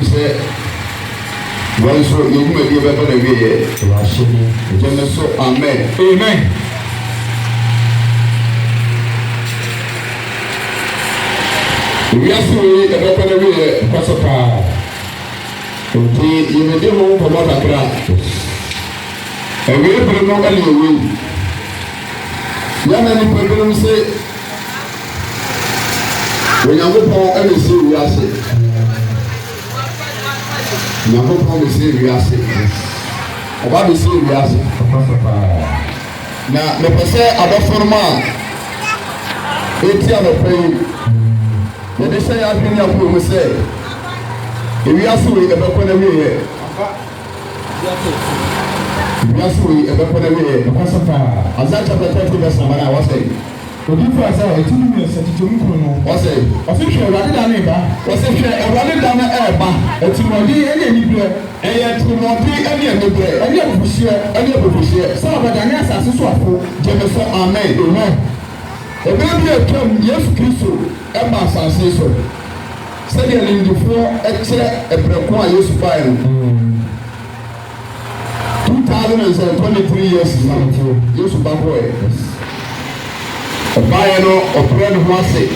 Say, one so you may give up on a way. So, amen. Amen. We are seeing a better way, Pastor. You may do more for what I grant. And we will not only win. Young and people say, when you go for every city, we are sick. You go for the city, we are sick. About the city, we are sick. Now, the person about for man, it's a pain. They say, I've been up with say, if we are so we ever put away. We are so we ever put away. As that chapter 30 verse number I was saying. The difference is 2 minutes to Mukuno. Was a official rather than neighbor. Was a rather than a air. A Timothy any bread. And yet Timothy any bread. And yet we share, and yet we share. Some of the answers are so Jameson, amen. Amen. A baby came, yes, Christo, Emma says so. Studying in the floor, a breakwa used to buy 2023 years now, used to buy boy. A buyer of bread was it.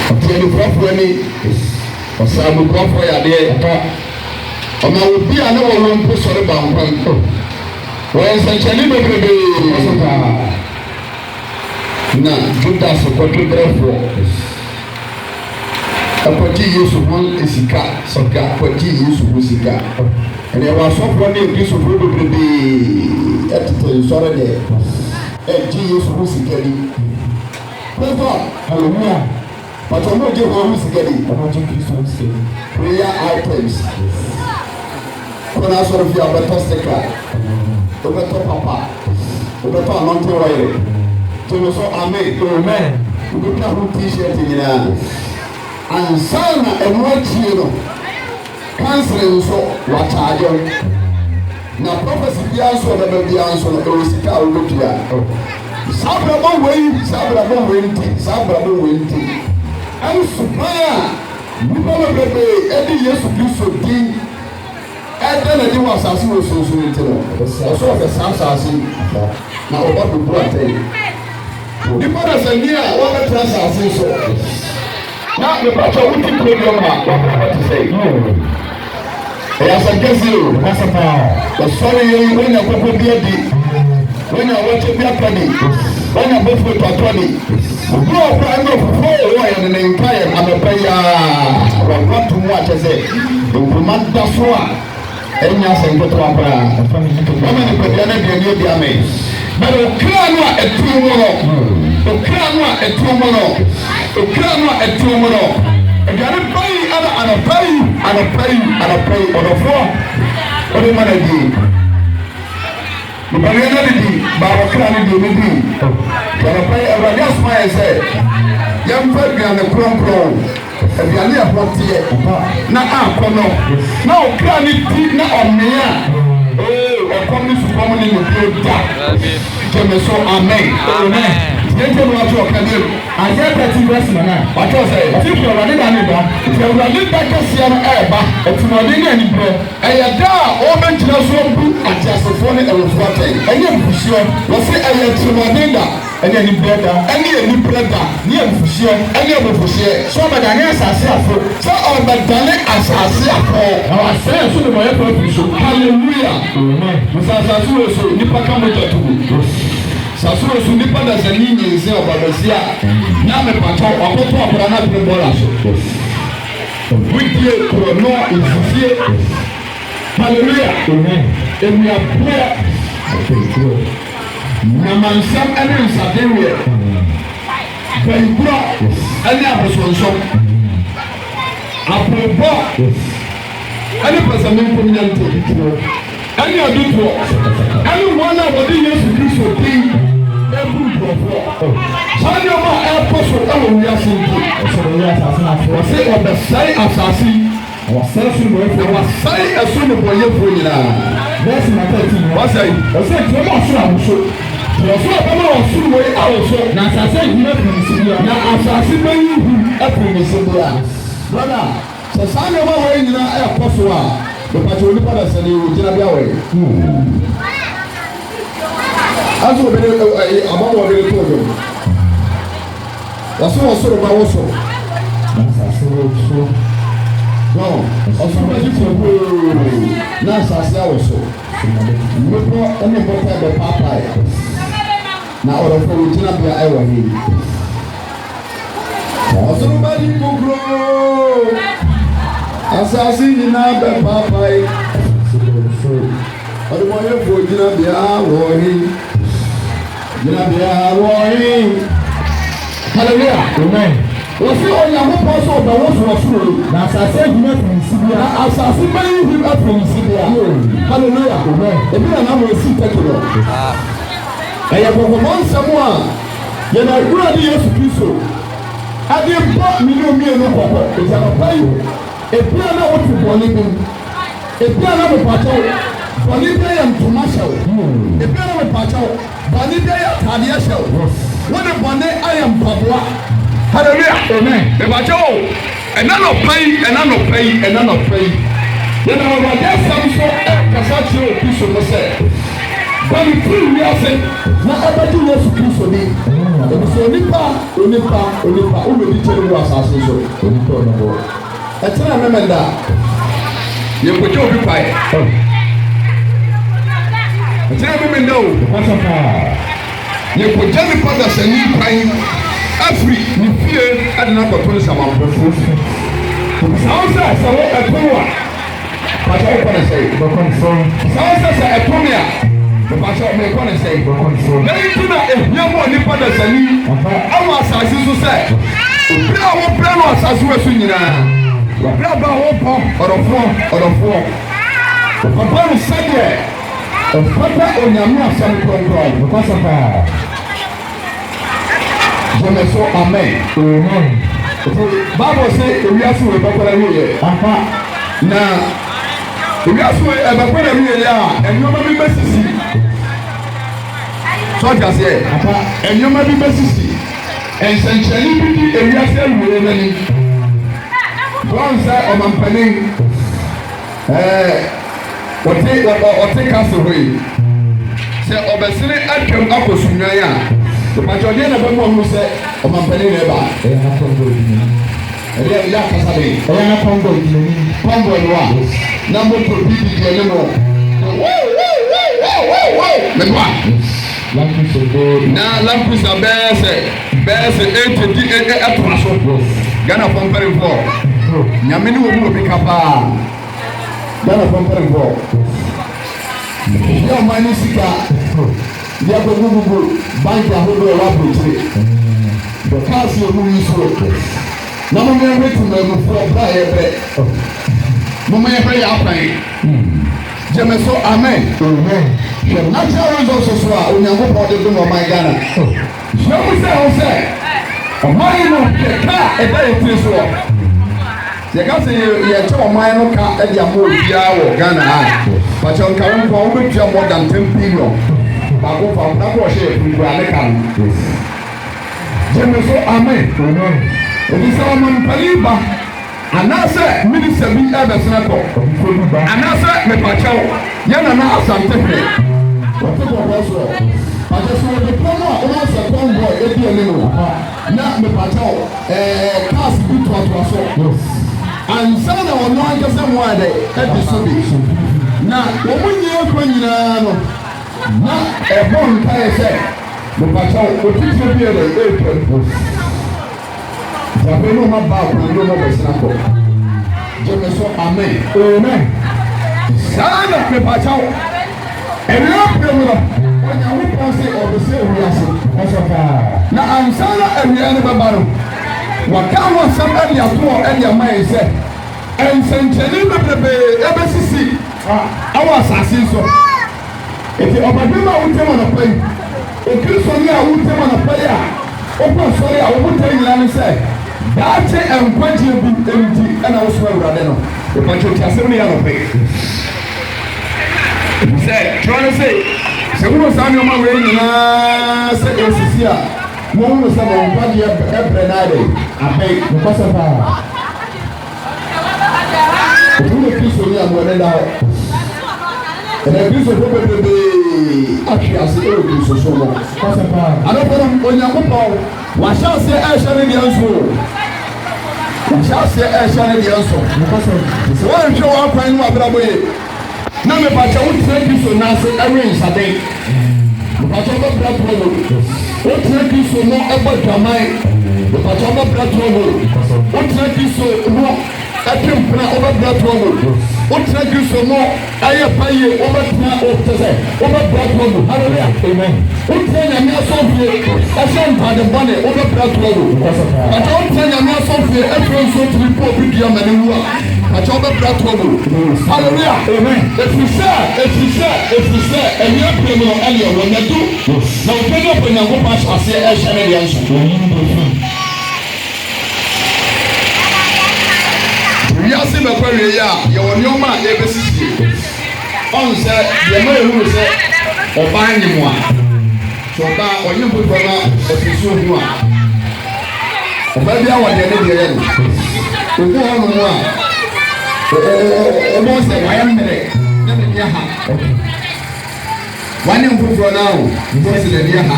A 24 or some proper idea. And I would be another one person about when essentially na Judas for apoti Yesu won esika soka apoti Yesu musika and there was someone named Yesu probably at the sorry there and Yesu musika ni hallelujah but I'm not just one musika ni I'm not just prayer items kuna sort of your fantastic Obeto papa, obeto anointing oil. So amen, amen. Obeto who t-shirt in here. And sana emoji canceling so what are you? Now prophecy be answer the baby answer the Osika Olukia. Sabra winti. And supplier, you know baby, Eddie yes to so deep. And then I was asking you so soon. Also, the sounds are seen. Now, what we do, I tell you. The mother said, yeah, what the trans are seen so. Now, the pastor will keep going on. What to say? Yes, I guess you. That's a power. The sorry, when you're going to be a deep, when you're watching your penny, when you're both with a 20. You are prime of 4 in the empire. I'm a prayer. I'm not too much, I say. The woman does one. Enya sento to abra mama ni kwabia na de ni ame but okra no etu mo no egare pai ana pai odofo ode managi ni bale na di ba okra ni di kana pai abra smile say yam fa bia na kron ebiane ahotie na akono na okra ni ti na omea okomi supomo ni moda Jameson amen yete no ato okade Isaiah 30 verse 9 wato say if you already done it if you already back no eba etumode ni ani bro eyeda o bentina so bu atiasofo ne ewofuate enye mfusio wo se eyetumode da enye ni brother ni mfusio enye mfusio so badane asase afo so obadane asase afo na wase so de moye profession hallelujah amen musasa so nipa kamoto tubu Sasuro su nipa da zanini nse obabasia na me pato akoto akora na bi bola so wudie krono ifufie hallelujah amen emi apia na mansam ene nsadewe baibura ene abosonso apobo ene pasamen kominante ene aduto ene wana wodi Yesu Kristo tin Sani ọmọ ẹ̀pọ̀sọ̀ ẹ̀wọ̀n ní asinti. Ọ̀sọ̀rọ̀ ní asase náà fún wa. Ọ̀sẹ̀ ọ̀bẹ̀ sẹ́yìn asase. Ọ̀sẹ̀ sún ní wọ́n fún wa. Sẹ́yìn ẹ̀sùn ní wọ́n yẹ fún yìí náà. Bẹ́ẹ̀sì náà tẹ̀ tí wọ́n sẹ́yìn. Ọ̀sẹ̀ tí wọ́n mọ̀ sún àwùjọ. Tẹ̀lẹ́fọ́ ọ̀bẹ́mọ̀ ọ̀sùn wọ̀ àwòsọ. Na asase ìhun ẹ̀fùn ìsìnbíà. Na asase bẹ́yìn ìhun ẹ̀fùn ìsìnbíà. Brọ́dà, sẹ̀sán ni ọmọ wọ̀nyí nyina ẹ̀ kọ́ so a, ìpàtẹ́ onípa bẹ̀ sẹ́ni ògyina bí awọ̀ yìí. Aso obìnrin àbáwọ̀ obìnrin tó ọ̀dọ̀. Wàsó wọ́n sọ̀rọ̀ bá wọ́n sọ̀rọ̀. Na asase wọ́n sọ̀rọ̀. Náà ọ̀sán bẹ́ẹ̀ ti fò wóò. Na asase àwòsọ. Mmepọ ẹni mbọta ẹbẹ paapaa yẹ. Na ọ̀rọ̀fọ̀ ògyina bí ẹwà yìí. Ọ̀sán bá di kúkúrò. Asase nyinaa bẹ paapaa yẹ. Ọdụmọnyefo gyina bí awọ̀ yìí. Gyina bí awọ̀ yìí. Hallelujah. Amen. Wosi Onyankopɔn sɛ ɔbɛwɔ sorosoro na asase ehun afinsi bia na asase bɛyi ehun afinsi bia hallelujah amen ebi na nam esi tɛkiro ɛyɛ kɔkɔmɔ nsɛm a yɛn awura de Yesu Kristo ade bɔ mmienu kɔkɔ egyapapa yi ebi a na wotu bɔne bi ebi a na mepatɛw bɔne bi yɛ ntoma hyɛw ebi a na mepatɛw bɔne bi yɛ ataadeɛ hyɛw wɔde bɔne ayɛ mpaboa. Hallelujah. Amen. Ebajo. Enano pay. Yena wa dey samso kasa chi o Kristo mo se. Bani free we ase na abaju Yesu Kristo ni. Ebi so onipa o me di chere wo asase so. Onipa no bo. Etina na menda. Ye kojo obi pai. Etina na menda o. Pasa pa. Ye kojo ni pada sani pai. Afri ni fie adina kɔtɔn sama mpɛfo sáwọn sɛ sɛwɔ ɛtɔn wa pàṣẹ ɔkɔ ne sɛ bɔkɔn fɔm sáwọn sɛ ɛtɔn ya pàṣẹ ɔkɔ ne sɛ bɔkɔn fɔm lẹ́yìn tí na ehia mɔ nipa dasani ɛwɔ asase so sɛ obìnrin a wɔpɛ no asase wɔ so nyinaa wɔpɛ aba a wɔpɔ ɔdɔfoɔ ɔpapa no sɛdeɛ ɔpapa onyame asɛm kɔnkɔn ɔkɔsɛ paa. So amen. Amen. Bible say ewiase wo bakwara wiye. Aha. Na ewiase wo bakwara wiye a enyoma bi besisi. So just say aha enyoma bi besisi. Ensenchani bi di ewiase wiye nani. One say omampani ote kase hoyi. Say obesire atwam akosunwan a Pàtó ọdún yẹn na bẹ́ẹ̀ mọ̀ ọ́n sẹ́ ọmọ mpẹ́ni rẹ̀ bá. Ẹ̀yà náà pọ́ńgò ìdílé ní. Ẹ̀yà ìyá àkàsà bẹ́ẹ̀. Ẹ̀yà náà pọ́ńgò ìdílé ní. Pọ́ńgò ni wà. Náà mo tó bí ìdílé ní mọ̀. Mẹ́tọ́ a. Lampusa bẹ́ẹ̀. Na lampusa bẹ́ẹ̀ sẹ́ ètò di ẹ̀tọ́ aso. Ghana pọ́ńpẹ́rẹ́ fọ́. Nyàmé ni wọ́n mú omi kápá. Ghana pọ́ńpẹ́rẹ́ fọ́. Yẹ́ ọ̀ma ní sika. Yẹ kó gbogbo báńkì ahodoɔ ɛwɔ aburokyire bɛkaasi ɔmu yi so na mo yɛ hwɛ tuma emufoɔ bra yɛ brɛ mo yɛ hwɛ yɛ apan gyeme so amen hwɛ natural resources so a Onyankopɔn de dum ɔman Ghana hwɛ mo sɛ ɔman yi no kɛkɛ a ɛda yɛ tiri so yɛka sɛ yɛkyɛ ɔman no ka ɛde ama obiara wɔ Ghana a pàṣẹ nkawo nkwa wɔn bɛtua more than 10 billion. Baako fa na ko ɔhyɛ nkura ne ka no gyeme so amen ebi sɛ ɔmo mpani ba anaasɛ minista bi ɛbɛsena kɔ anaasɛ mepakyɛw yɛn nana asante hwɛ wɔte kɔkɔɔ soɔ pàṣẹ so wɔde pɔn a wɔn asɛ pɔn bɔ ebi anim na mepakyɛw cars bi toatoa so ansa na wɔn ankasa mu ayɛ ɛdi so bi na wɔn nyinaa kɔ nyinaa no. Na ɛbɔ nkae sɛ mepatwa otitire bi yɛ dɛ ɛɛpɛ jabe no ma ba akɔnɔ no ma bɛsena kɔ gyeme so amen saa na mepatwa ɛwia pere mu no Onyankopɔn sɛ ɔbɛsɛ ewiase na ansa na awia no bɛba no waka ho asɛm ɛde atoɔ ɛde ama yɛ sɛ nsɛnkyerɛnne bebree ɛbɛsisi awɔ asase so. Eti ọbadima a wotẹ wọn apẹ yi okirisoni a wotẹ wọn apẹ yi a ọkọ sọrọ a wotẹ nyina ne sẹ daakye nkwagye bi enti ẹna wosọ awurade no ìpàtẹ òtí asẹm ni yà lọ pẹ sẹ twerɛ no sɛ Seguro sani ọmọ wẹ̀ nyinaa sẹ esisi a wọ́n wúlò sẹ wọ́n nkwa di ẹbrẹ náà dẹ abẹ́ nkọ́sẹ̀ paa. Òtún lè kristu ní àmọ́ ẹ̀dẹ́ dá hɔ. Ẹ̀dẹ́ kristu fún bebree atwi ase ẹ̀rọ kristu so wɔ. Nkọ́sẹ̀ paa. Adọ́fọ́nà Onyankopɔn wàhyɛ ase ẹ̀hyɛ ne deɛ nso. Wàhyɛ ase ẹ̀hyɛ ne deɛ nso. Nkọ́sẹ̀. Sɛ wọ́n nhwɛ wọ́n akwan ní wà abúlé yẹ. Na me bacha wo tire Kristo na ase ewe nsade. Me bacha wo bra trobo. Wo tire Kristo no ebo dwaman. Me bacha wo bra trobo. Wo tire Kristo no atempna wo bra trobo. Wo tire Kristo no aye paye wo bra o tese. Wo bra trobo. Hallelujah. Amen. Wo tire nyame asofie. Ase mpade bone wo bra trobo. Bacha wo tire nyame asofie efro nso tiri po bi dia mane wuwa. Bacha wo bra trobo. Hallelujah. Amen. Efisɛ ɛni apere mu ɛni ɛwɔ n'edu na ope ní ọ̀pọ̀ ìyàwó pa aṣọ ɛhyɛ ne deɛ nso. Wiase bɛkɔ wie yi a yɛwɔ nneɛma a ebesisi ɔn sɛ deɛ mo ehu sɛ ɔbaa nyim a sɛ ɔbaa ɔnye mpotɔ na ɛfisi ohu a ɔbaa bi awɔ deɛ ne deɛ yɛ no ogu hɔ nom a ɔbɔ sɛ wayɛ mmerɛ. Wani mfufuo nao mfosi na dia ha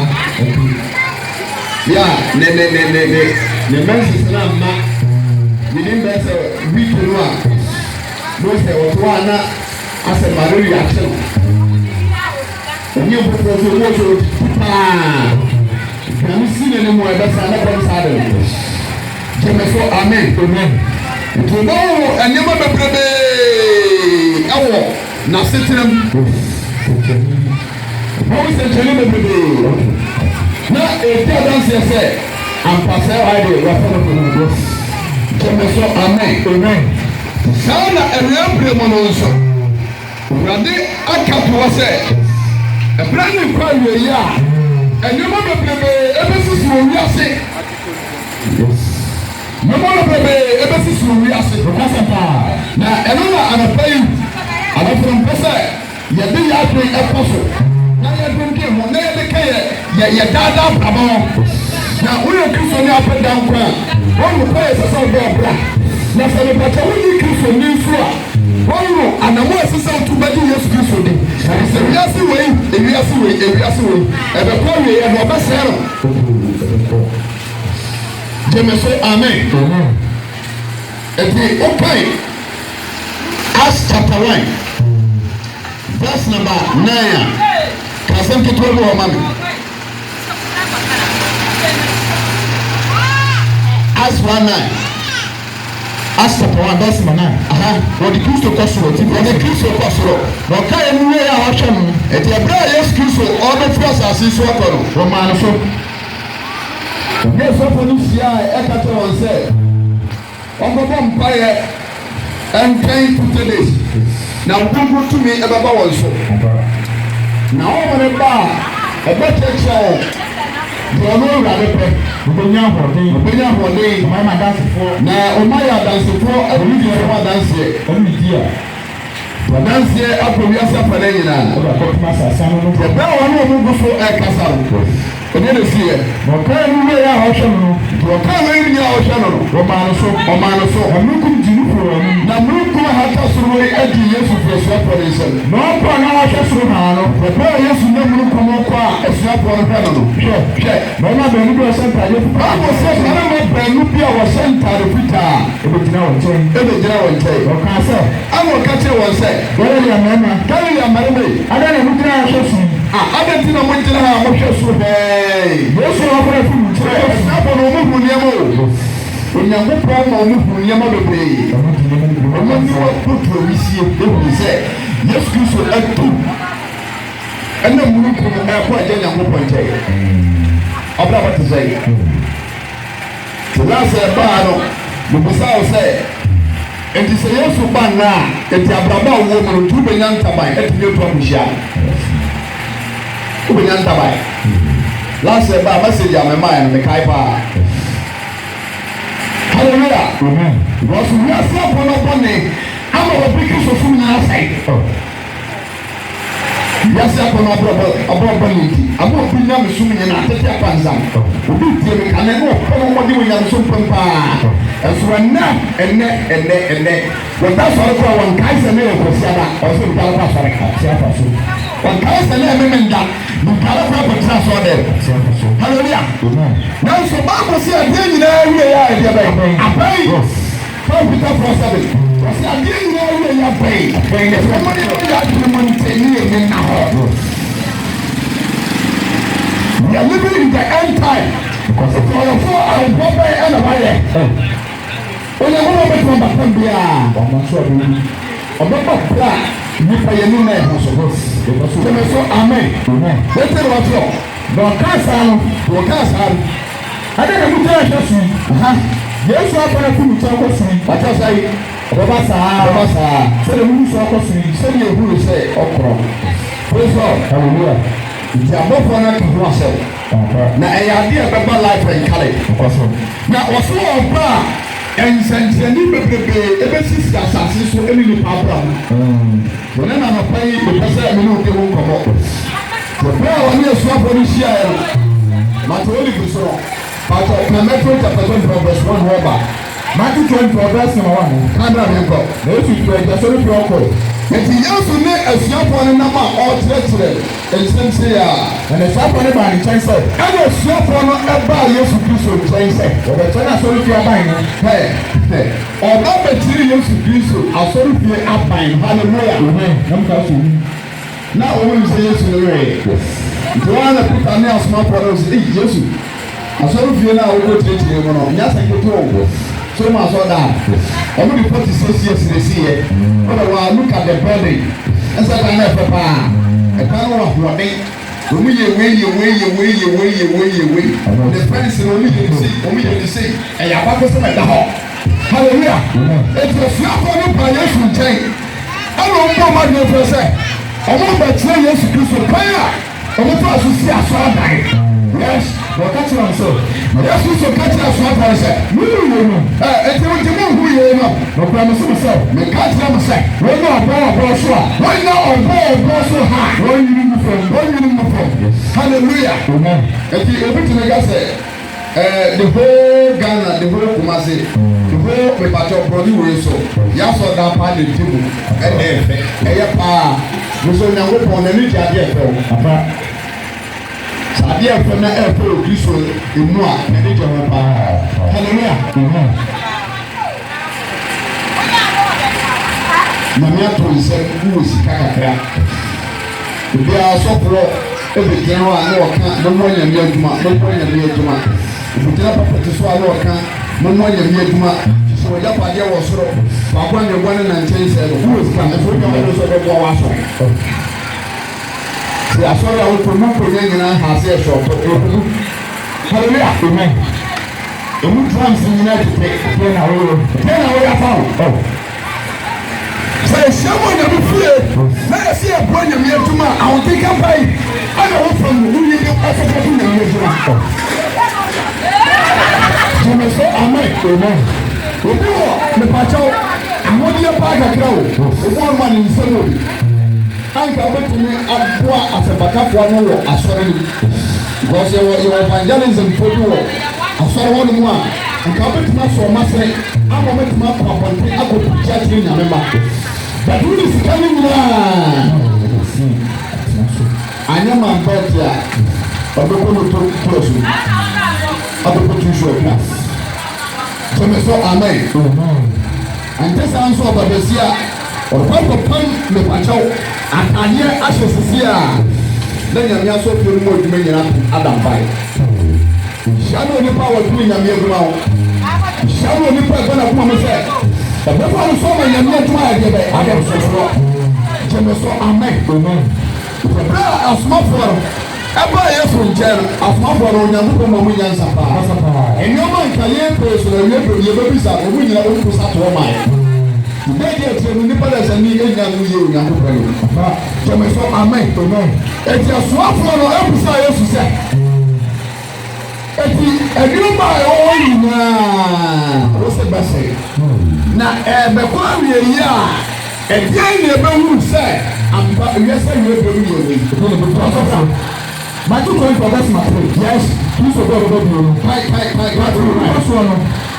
ya ne menses na ma bidin bese week no a no se oto ana ase marori ache ni mfufuo so wo so kan si ne mo e besa na kon sa de jemeso amen to no enema bebrebe awo na setrem wọ́n sẹ kyẹnẹ bebree na èdè adansi ẹsẹ ampasẹ ayé wà fọlọ fọlọ nbọ jẹmẹ sọ amen sáà na ẹrẹ abiri mu no nso wúradé akato wọ sẹ ẹbẹrẹ ní nkọ awia yi a ẹnyẹmọ bebree ebe sisi wọ wiase ẹnyẹmọ bebree ebe sisi wọ wiase na ẹnu na anapa yi anafọ mpẹsẹ yẹde yẹ adwe ẹkọ so. Na yɛ dunke ho na yɛ de ka yɛ daadaa brabɔ na woyɛ kristo ne apɛ dan kora wɔn kɔ yɛ sɛsɛ ɔbɔ ɔbra na sɛ mepɛtɛ wodi kristo ne nso a wɔn no anamo ɛsesɛ wotu bɛgye yesu kristo de sɛ ewiase wei ɛbɛkɔ wie ɛna ɔbɛsɛɛ no gyeme so amen ɛti wopae Acts chapter 1 verse number 9 Kasem ketewa bi wɔ ma mi. Acts 1:9. Acts chapter 1 verse 9. Wɔde Kristo kɔ soro ti wɔde Kristo kɔ soro. Na ɔka yɛ nua yɛ a ɔhwɛ no. Ɛti ɛbrɛ a Yesu Kristo ɔbɛfiri asase so akɔ no. Wɔmaa no so. Ɔbɛ sɔfo no hyia a ɛka kyerɛ wɔn sɛ ɔbɛbɔ mpaeɛ ɛntwɛn 2 days. Na nkonko tumi ɛbɛba wɔn so. Na ọmọdé bá ẹgbẹ́ kyerẹ́kyerẹ́ deɛ ɔno awurade pɛ ɔbɛnya ahoɔden ɔma yɛ adansefoɔ na ɔma yɛ adansefoɔ ɛbɛdi ɛfɔ adanseɛ ɛbɛdi a adanseɛ akɔ wiase afa ne nyinaa ɛbɛ wɔn a wɔn gu so ɛkasa no ɛnyɛ ne si yɛ ɔkaa no yɛ a ɔhwɛ no ɔkaa no yɛ a ɔhwɛ no ɔmaa no so ɛmunukum di no foro ɛmu na munukum ahata soro yi adi yesu firi suapɔ ne nsɛm na ɔkɔ na ɔhwɛ soro haa no ɛbɛ a yesu ne munukum kɔ a asuapɔ no hwɛ no no hwɛ bɛrima baanu bi a ɔhyɛ ntaade fitaa baako sɛ bɛrima baanu bi a wɔhyɛ ntaade fitaa ɛbɛgyina wɔn nkyɛn ɔkaa sɛ ɛna ɔka kyerɛ wɔn sɛ Galilee mmarima yi ada na mugyina ahwɛ so ada nti na mogyina ha mohwɛ so yesu ɔkora fi mu kyerɛ asuapɔ no ɔmo hu nneɛma o Onyankopɔn ma ɔmo hu nneɛma bebree ɔmo ni wɔkoto wisie ehunu sɛ Yesu Kristo atu ɛna munukum ɛkɔ agya Nyankopɔn nkyɛn ɔbra bɛte sɛ telaasɛ ɛbaa no mebisa wo sɛ enti sɛ Yesu ba nna a enti abraba a wɔwɔ mu no nti wobɛnya ntaban ɛtumi atu akohyia wobɛnya ntaban laasɛ ɛbaa message a memaeɛ no mekae paa hallelujah because wiase apɔ no bɔne ama wɔbi Kristo fom nyinaa sɛe Yes, I can above Benny. I won't be young assuming an attack upon some. I never what you have some papa. As one now and neck. When that's all for one Kaiser name for Sarah, or some Calabas. One Kaiser name that you cannot trust on them. Hallelujah. Now, so Bible says, I didn't know I pay. Peter for 7. I said, I didn't know where you pay. Somebody got the money to me now. We are living in the end time. Because if you are for our proper and a wire. When you want to come back from the I'm sure you are black. You pay a new name. So, amen. Let's tell what's wrong. No cancer. I didn't know yes, I can put talk of me. What I say, Robasa, so the moon talk of me, send you who say, Okro. Praise God, hallelujah. It's a more fun to myself. Now, I idea about life and college. Now, what's all about and send the basis that success to any problem. When I'm a pay, the person who won't come up. The prayer on your swap on the share. Not only for so. But Matthew chapter 24 verse 1 over. Matthew 24 verse number 1. Canada member. Those who pray just only for call. And he also made a snap on a number or children. And since here, and a snap on a man in China. And a snap on a bar, yes, to do so in China. Or the China sorry for your mind. Hey. Or not the children used to do so. I sorry for your up mind. Hallelujah. Now, we say yes to the way. Joanna put a nail small products. Yes. Asɔre fie na awo tiretire mu no nya sanketo wo so ma so da omo di 46 years resi ye wa look at the body esa kan na papa e kan wa hode omo ye we the friends no omo ye say e ya ba ko se na da ho hallelujah e to fia ko no pa Yesu nchen ano mbo ma de fo se omo ba tire Yesu Kristo pa omo fa so si aso dan. Yes, what catch you so? Yes, we so catch us one person. If you want to move, who you know? No promise to myself. Me catch them say. When you are born, sure. When you are born, so high. When you need the phone. Hallelujah. Amen. If you open to the gas, the whole Ghana, the whole Kumasi, the whole Pepacho Brody way so. Yes, or that part of the table. We so now open the new idea. Adeɛ fɛ na ɛfɛ Kristo emu a ɛde gye ho paa. Hallelujah. Na me ato nsɛm wo sika kakra. Obiara sɔporɔ ɛbɛgyina hɔ a na wɔka mɛmmɔ nyame adwuma. Obiara papa te so a na wɔka mɛmmɔ nyame adwuma. Sɛ wɔgya padeɛ wɔ soro wakɔ nyɛbɔ ne nankyɛn sɛ no wo sika ɛfɛ wogya wɔde sɛ ɔbɛboa w'aso. I saw that we promote the has a shop. Hallelujah. Amen. The moon drums in United States. 10 hours I found. Say, someone that will feel. Let us see a point of your tomorrow. I will take a bite. I know from who you do Africa in your tomorrow. You may say, Amen. The Pacho, and what do you buy a crow? The one man in Solo. Anka betumi aboa asebakafo no wo asore ni because you evangelism for you asore ho no mu a anka betumi aso masere ama betumi akwaponte akopicha tiri nyamema but we is coming now anya man betia obeko no to close abeko to show class so me so amen and this answer obabesia or pam me pacho atanye asosisi a na nyame aso fi no mo dwuma nyina adam bai shano ni power tu nyame adwuma ho shano ni power na kuma mo se before no so ma nyame adwuma ya de bai adam so jeme so amen bra asmafo aba yesu nchen asmafo no nyame ko mo nyansa pa enyoma nkaye peso na ye bebisa o mu nyina o ku sa to mai Media to Nicholas and me, and you, young so amen. It's a swap for the episode to say. And you buy all now. What's the best say? Now, the quality, And then the man say, I'm yes, I will be my two points for that's my point. Yes, please go to you.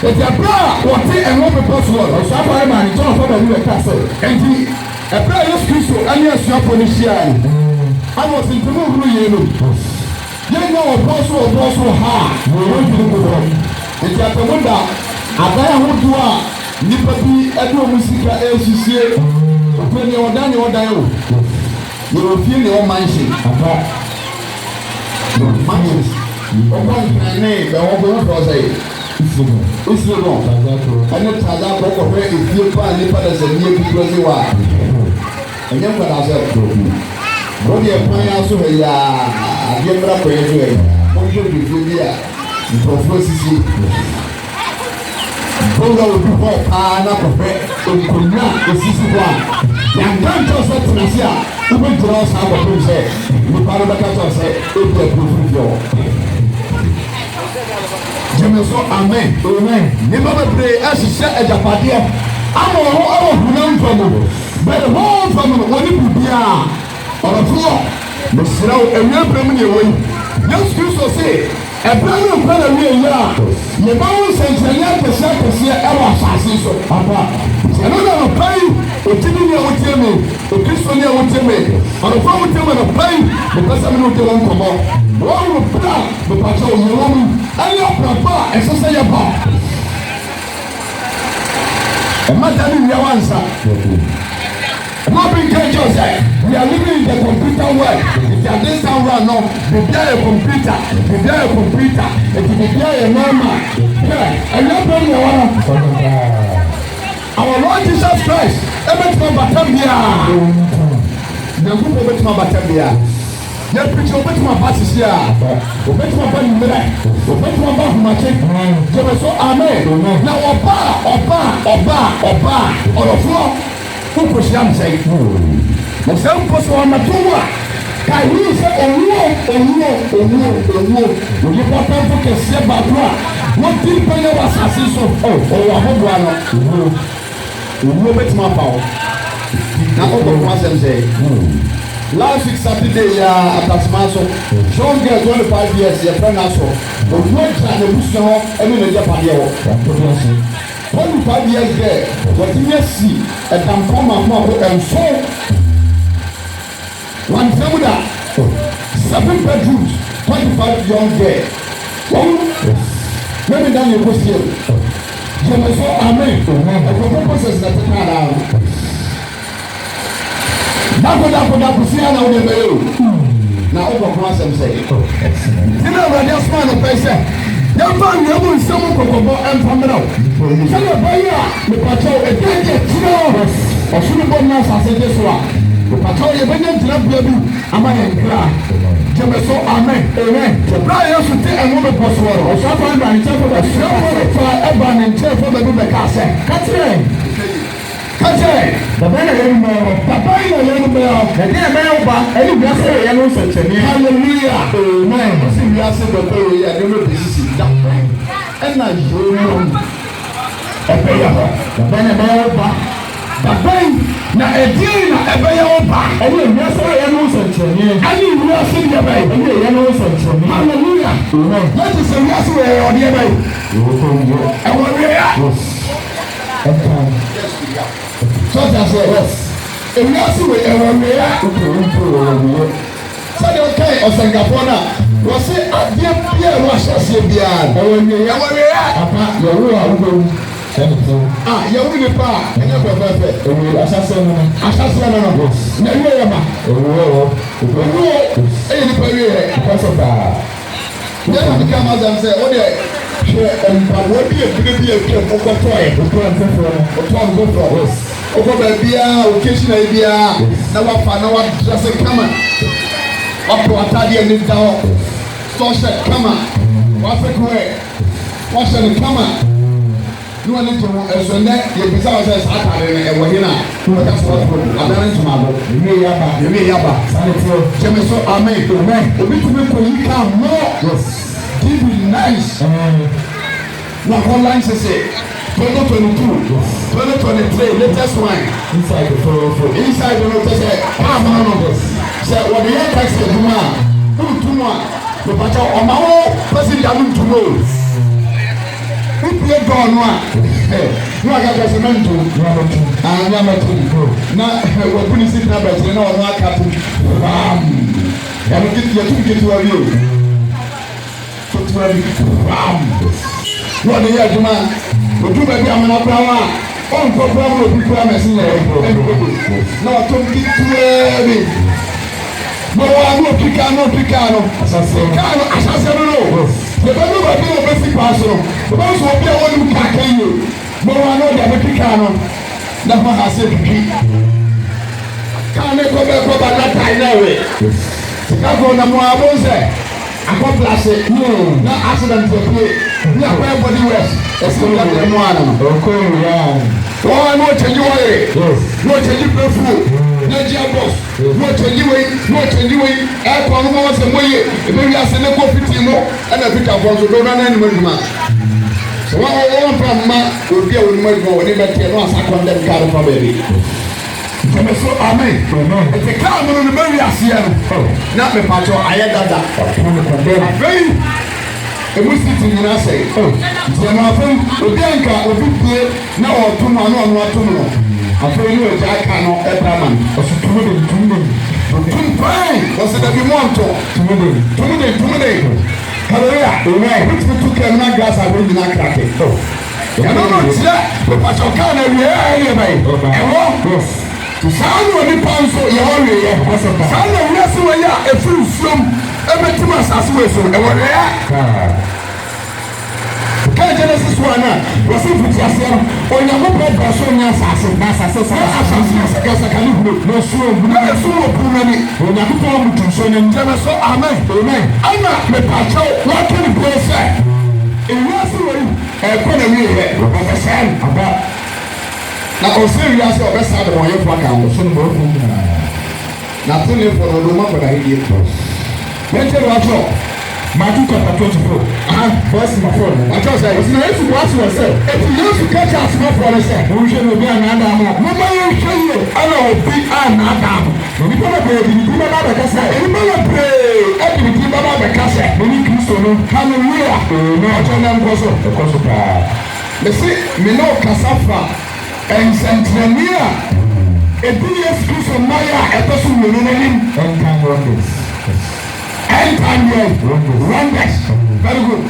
If your bra or take and open possible, or some other man, it's all for the castle. And he a prayer is Christo, and yes, you're for the Shian. I was in the room, you know. You know, a possible hard. We want to go on. If you have to wonder, I buy who you are. Nipati, every music, LCC, when you're done, you're done. You will feel your mindset. Manches, ọgbọ́n ní ìbẹ̀wọ̀n gbọ́n fọ́ sẹ́yìn. Ìsìlẹ̀mọ̀ ẹni tàdá kọ́kọ́ fẹ́ ìfúyé pa nípa ẹsẹ̀ ní ebi tó ṣe wà. Ẹ̀yẹ́ nkọ́dà sẹ́ wọ́n di ẹ̀pọ́n yẹn aṣọ ẹ̀ yá Adeɛmra kọ́yẹ́ tó ẹ̀ wọ́n yóò di fún bí a nkurɔfoɔ sisi. Bọ́lá òbí hɔ paa n'akɔfɛ nkonnwa esisi hɔ a yàtọ̀ ntọ́ sẹ́ tẹ̀lé sí a wọ́n gyina ọ̀sán akɔfɛ sẹ́ nípa ló bẹ́ka tọ̀ sẹ́ ebi ẹ̀kú fún fi ọ̀. Jẹ́mi sọ amen nípa bẹ́ẹ̀ ẹ̀ṣiṣẹ́ ẹ̀jàpàdé ama ọ̀hún ẹ̀wọ̀ hùnà nfọ̀mù bẹ́ẹ̀ hó nfọ̀mù wọ́n ní bìbí a ọ̀rọ̀ fún ọ̀ mẹsìlá ẹ̀wíyá pẹ̀lú ní ẹ̀wọ̀ yìí Yesu Kristo sè ẹ̀bẹ̀rẹ̀ ní nkọ́ náà wíyẹ̀ yìí a yẹ bá wọn nsẹ̀nkyẹ̀nyẹ akẹsíẹ ẹ̀wọ̀ asase so ẹ̀nọ́ náà ọ̀pá yìí òtítí ní ẹ̀wọ̀ tiẹ̀ mi òkristo ní ẹ̀wọ̀ tiẹ̀ mi ọ̀rọ̀fọ̀ ẹ̀wọ̀ tiẹ̀ mi ọ̀pá yìí mẹ̀pẹ́sẹ̀ mi ní òtí wọn kọ̀mọ́ wọ́n wọ pẹ́lá mẹ̀pàṣẹ òyìnbó wọn mu ẹ̀yẹ ọ̀pọ̀lọpọ̀ ẹ̀sẹ̀sẹ̀ yẹ bọ̀ ẹ̀ma dání wíyá wá nsá Mobbing culture say we are living in the computer world. If you are this time right now, prepare a computer, it will prepare a normal. Yeah, and you're playing your one. Our Lord Jesus Christ, everything about Batambia. The group of it about Batambia. You preach over to my passes here, over to my body, over to my back, my check. You so amen. Now, Oba, on the floor. Who shall say? The same person on the tour. Can you say, oh, you got time for a step back? What did you was a so? Oh, I hope one. You bet my power. Now, over once and say, last week Saturday, at Tasmaso, Sean girl 25 years, your friend also. But what can the Busno, and in the Japan? 25 years there, what you see, a Dampoma and so 1 7 bedrooms, 25 young girl. Maybe then you go see it. You so amen. The purposes that you had Dako see how they may now over once and say, you know, when you're smart of person. Yàtọ̀ ní ẹ̀mú nsẹ́mu kọ̀kọ̀bọ̀ ẹ̀nfàmìlà sẹ́ni ẹ̀bẹ̀yẹ a nípàtọ́ ẹ̀dẹ́gẹ̀ tìrọ̀ ọ̀ṣunibọ̀ náà sàṣẹ́jẹ́ so a nípàtọ́ yẹ bẹ́yẹ ntìrẹ bíyẹ bi ama yẹn nkira jẹmẹsọ amen jẹbẹrẹ yẹn so ti ẹ̀mú mi pọ̀ sọ̀rọ̀ ọ̀ṣunafọ̀ ẹ̀bà ní nkyẹn fún bẹ́ẹ̀ ṣùgbọ́n ẹ̀fọ́ ẹ̀bà ní nkyẹn fún bẹ́ẹ̀ bí bẹ́ẹ̀ ká sẹ́ kàtẹ́ bàbá yẹn yẹn mọ̀ ẹ̀dí ẹ̀ bẹ́ẹ̀ ọba ẹ̀dí bí ase yẹn ló ń sẹ̀kyẹ̀ ní hallelujah amen ọ̀sìn bí ase bàbá yẹn yẹn ẹ̀dí ló bẹ̀ sisi dàpọ̀ ẹ̀nà yóò ẹ̀bẹ̀ yẹ hɔ bàbá yẹn bẹ́ẹ̀ ọba bàbá yẹn na ẹ̀dí na ẹ̀bẹ̀ yẹ ọba ẹ̀dí bí ase yẹn ló ń sẹ̀kyẹ̀ ní ẹ̀dí ìwé ase yẹ bẹ́ẹ̀ ẹ̀dí yẹn ló ń sẹ̀kyẹ̀ ní hallelujah amen wọ́n ti sẹ̀ wí ase wọ̀ ẹ̀ ọ̀dí ẹ̀ bẹ́ẹ̀ ẹ̀wọ̀ wíyà sọ́jà sọ yes èmi á sì wẹ̀ ẹ̀wọ̀ wíyà sọ́jà ọ̀kẹ́ ọ̀sẹ̀ngàfọ́ náà wọ́n sẹ́ adìẹ bíẹ̀ ẹ̀rọ àṣàṣe bíà ẹ̀wọ̀ wíyà àpá yẹ̀wò àwùjọ yẹ̀wò nípa ẹ̀yẹ pẹ̀pẹ̀pẹ̀ ẹ̀wọ̀ àṣàṣe nínú na ẹ̀wọ̀ yẹ̀ ma ẹ̀wọ̀ ẹ̀yẹ nípa wíyà ẹ̀kọ́sọ̀ báà yẹ́n náà ní ká máa zàn sẹ́ ọ́ dẹ̀ hwẹ́ mpaboa bi ebile bi etwa ọkọtọ yẹ ọtọ nkọfọ ọkọ baabiya occasion ayi biya na wafa na wadrase kama wapɔ ataadeɛ ne da hɔ sɔhyɛ kama wafɛ kɔɛ wahyɛ ne kama ne wɔn ne to ho ɛso nnɛ yɛbisa wɔ sɛ saa ataade no ɛwɔ hin a wɔka so wɔtɔ adane ntoma abo ewie yaba gyeme so amen obi tumi kɔ yi kaa mɔ give you nice na hɔ line sese 2022 on the tray, latest wine. Inside the phone. Inside the note, say, palm on this. Say, what the young taxi do now? Who to one? The battle on my own, person down to know. Who play gone one? No, I got a cement to Yamato. Now, we're putting it now, but you know, not captain. I'm going to get to a view. What the young man will do, baby, I'm not power. On program will be promising. No, don't get too heavy. No, I'm not Picano. As I said, no. The Bible will be a basic person. The Bible will be a one who can't kill you. No, I know that Picano. Never has a picky. Can't go back over that time away. Chicago, number one, I got blasted. No accident to play. Yeah, everybody was. Let's go back to the one. Okay, yeah. Oh, no change your way. No change your food. No boss. No change your way. No change your way. I come on some way. Maybe I send a coffee team and I pick up on the donor and man. So what I want from man will be a woman go when they met you. I come them car for baby. So amen. It's a car on the very Asian. Not the patch of Ayada. Very. A Muslim in us say, oh, Jamaphone, Obianca, Obi, now or tomorrow, not tomorrow. I pray you a jack canoe, Ebraman, or to fine. Was it every month? Today. Hallelujah. Which we took a gas, I will not crack it. Oh, you know, but I can't every to sound when the pounds for your area. Sound of wrestling a full from every two months as well. And what they are. Genesis 1 was if it's just on your mobile person, assassin, no sure, no money. When you come to son and Genesis, amen. I'm not the patcho, what can you say? In wrestling, economy, about. Now, on serious, your best side of my account was soon more. Now, tell you for the woman that I did. Mental Watcher, Matthew chapter 24. Verse number 4. I trust that it's nice to watch yourself. If you used to catch us, not for a second, we should be another one. No matter show you, I know big another. When you come up here, you come out of the castle. You never pray. Every team about the castle. When you can so hallelujah. No, I don't know what's up. They say, me know Casafa. And Centrania, a BS piece of Maya, a person with name, endtime wonders. Endtime wonders. Very good.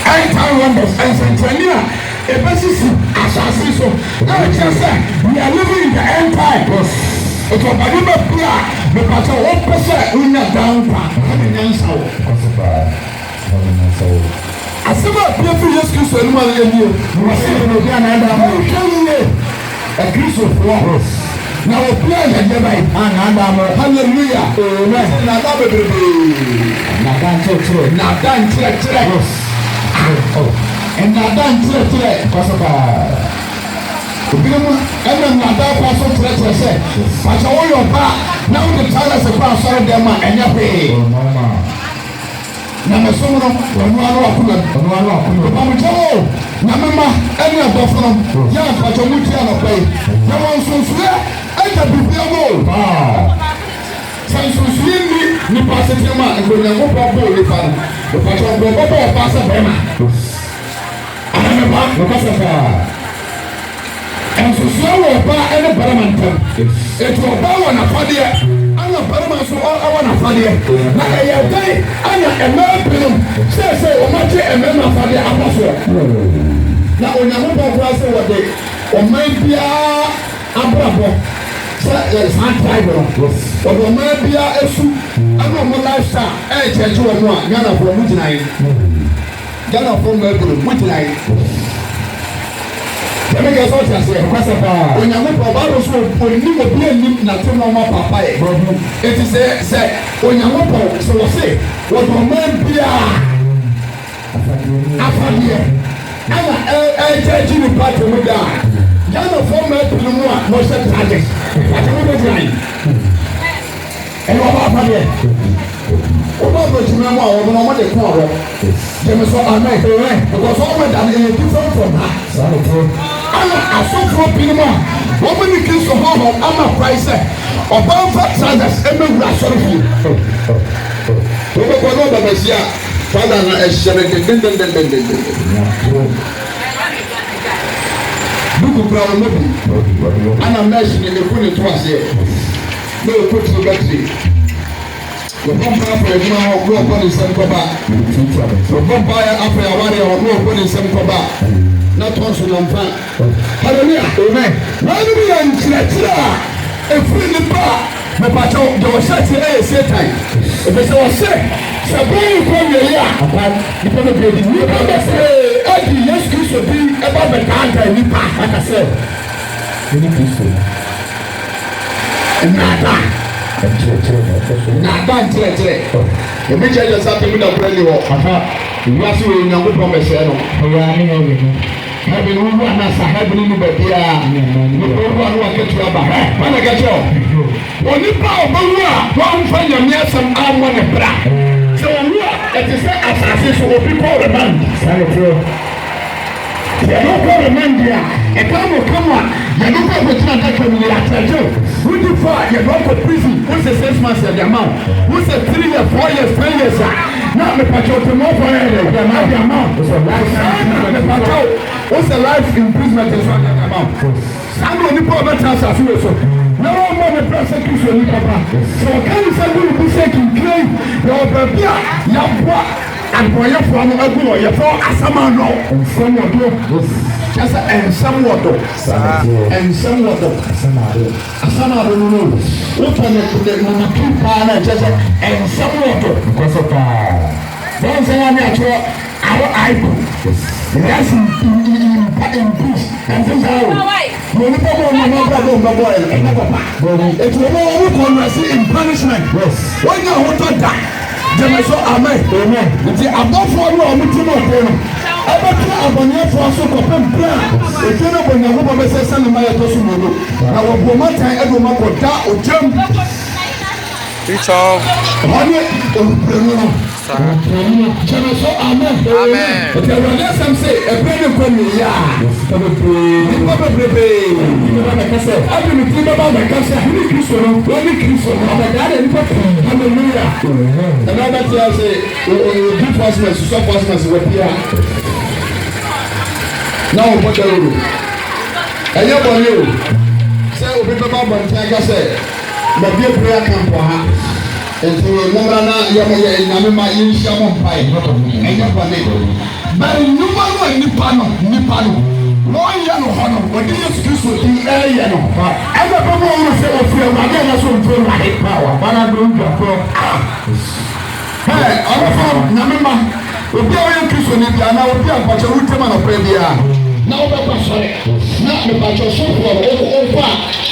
Endtime wonders. And Centrania, a person assassin. Now, just say, we are living in the end time. It was a little bit, but 1% in the downtown. I said, I'm just going to one year. A piece of flowers. Now, a plan and never hallelujah. Not done and not done and then not that person to say, but all your back now the child is a pass on them and your pay. Nama somo no ono akuna pamucho na mama ene abofo ya afacho mutia no pai na wonsonsuya enta bibia mo sansusuye ni pasete ma ngonya ngo popo le fa no pacho ngo popo pasa bema ana ma no pasa fa ensusuya wo ba ene baramantam eto ba wona fade ana barama so awana fade na eyedai ana emapelum say o mache emema fade apaso na onyamo bokura se wode o man bia abrabo sa tribe o man bia esu ana mo lifestyle change wo mo a Ghana for mu jinai Ghana for mu jinai Let me get out here. When you move about us, when you move here, you not to know my papa. It is say when you move, so say what your man be after here. I tell you the part of that. You know, for me, you know, most of the projects. What you want to try? And what about here? About the Jimmy, or no one they call it. Jimmy, so I make it because all my dad is different from that. for Pinama, woman in Kiss of Home, I'm a price, or Bound Fathers, and no grass of you. Over one of us, yeah, Father, and Sherry, look at maybe, and I'm nice in the put it twice here. No, put the battery. The vampire for a now, go upon the same cover. The vampire after a warrior, or go upon the same cover. Not once in one fan. Hallelujah, amen. Why do we enter a free the bar? The battle, there was such a time. If it was said, so bring from the year. You can say, Eddie, yes, Christ will be about the country, like I said. Any Christian. Nada. You make yourself to be the friendly walk. You are seeing your good promise. Having one as a heaven in the bed, yeah. You don't want to get your back. When I get you, only power, one find your near some arm on the bra. So, that is not assassin of people remand. You don't go remand here. A come on. You don't go to that family after you. Who do for you don't go to prison? Who's the 6 months of the amount? Who's the 3 years, 4 years, 10 years? Not the patrol to more for the amount. What's the life imprisonment is on that amount? I'm only poor better as I feel so. No more the persecution, Papa. So, can you say we will be shaking claim? Your baby, your and for your father, your father, as a man, and someone just and somewhat, and somewhat, look at the two partner, just and somewhat, because of don't say I'm natural, our idol. That's in peace, and things are when it's in punishment. Yes, why not what to die? Jẹ́mẹ̀sọ́ amen. Nti abọ́fọ́ ní ọmọ tí mo kọ́ no. Ẹbẹ́ tí abọ́nyẹ́fọ́ aṣọ kọ̀pẹ́ mpẹ́ a. Ètò náà bọ̀nyẹ́ wọ́n bọ̀ bẹ́sẹ̀ sẹ́ni máa yẹ tó sùn mọ́lò. Na wọ́n bọ̀ mọ́ tán ẹ̀dùn mọ́ kọ̀ dá òjẹ́m. Bishop. Wọ́n ní olùpẹ̀lú náà. Jẹ́mẹ̀sọ́ amen. Ètò ẹ̀rọ ní ẹ̀sán sẹ́ ẹ̀bẹ́ ní kọ́ mi yá. Nípa bẹ̀rẹ̀ ẹ̀bí mi tí bẹ́ẹ̀ bá bẹ̀ kásẹ̀ ní kìrìsọ̀ náà wọ́n ní kìrìsọ̀ náà ọ̀bẹ̀dá rẹ̀ nípa hallelujah. And I bet you say, do fastness, stop fastness, we're here. Now, what do you do? And you want you say, we be about Montana, say, but be a prayer camp for her. And so, Morana, Yamaya, and Namima, in Shamon Pie, and your panel. But you want Nippano. No yellow honor, but this is to be a yellow. And the people who say, oh, fear, my God, that's what you like power, but I don't get for. Hey, all of them, Namima, if you are a Christian, if you are now a patch of Utman of Previa. Now, sorry, not the patch of software,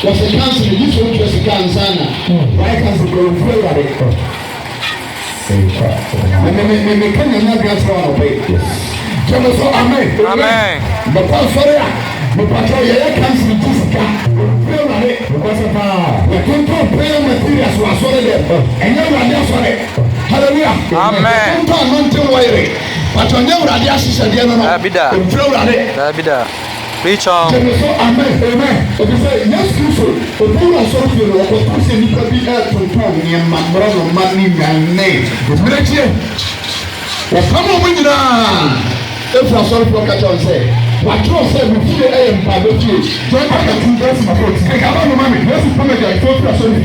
was a cancer, this one was a cancer. Why can't you go through it? Maybe can you not get one of it? Jẹ́mẹ̀sọ́ amen. Bàbá sọ́rọ́ yà, bàbá sọ yẹ kánsi ní jìsìká. Pray wàlé, bàbá sọ fà. Yàtúntò prayer materials wà sọ́rọ́ dẹ̀. Ẹ̀yẹ́ wàlé sọ́rọ́. Hallelujah. Amen. Yàtúntò anointing wáyé. Pàtó ẹ̀yẹ́ wàlé àṣìṣe díẹ̀ nínú. Dàbídà. Pray wàlé. Dàbídà. Bishop. Jẹ́mẹ̀sọ́ amen. Òbí sẹ́ yẹ́sù kìsọ̀ òbí wà sọ́rọ́ fi rẹ̀ ọkọ̀ tó ṣe nípa bí ẹ̀ tuntun ní ẹ̀ máa mọ̀rọ̀ nù máa ní ìyànnẹ́. Ìbílẹ̀ tiẹ̀. Ọ̀pọ̀ mọ̀ mọ̀ nyinaa. If you are sorry for catch on say, what you say we feel a private fee. Join back at 2 days my foot. I can't remember me. Let's come again.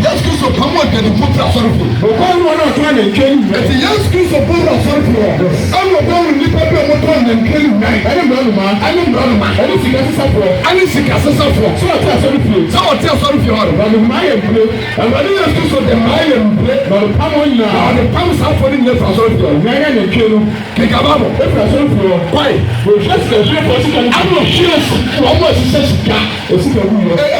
Yes, Chris will come with the foot sorry for. But when one are trying to kill you, yes, Chris will put us sorry for. I'm not going to nip up your motor and kill you. I don't know, man. I don't know, man. I don't see that suffer. I don't see that suffer. So I tell sorry for you. So I tell sorry for you. But the Mayan play, and when you have to so the Mayan play, but the palm on now, the palm is out for the left sorry for you. Mayan and kill you. Take a bubble. If you are sorry for you. Why? We just get here for us. I'm not sure. Almost says car. It's a good day.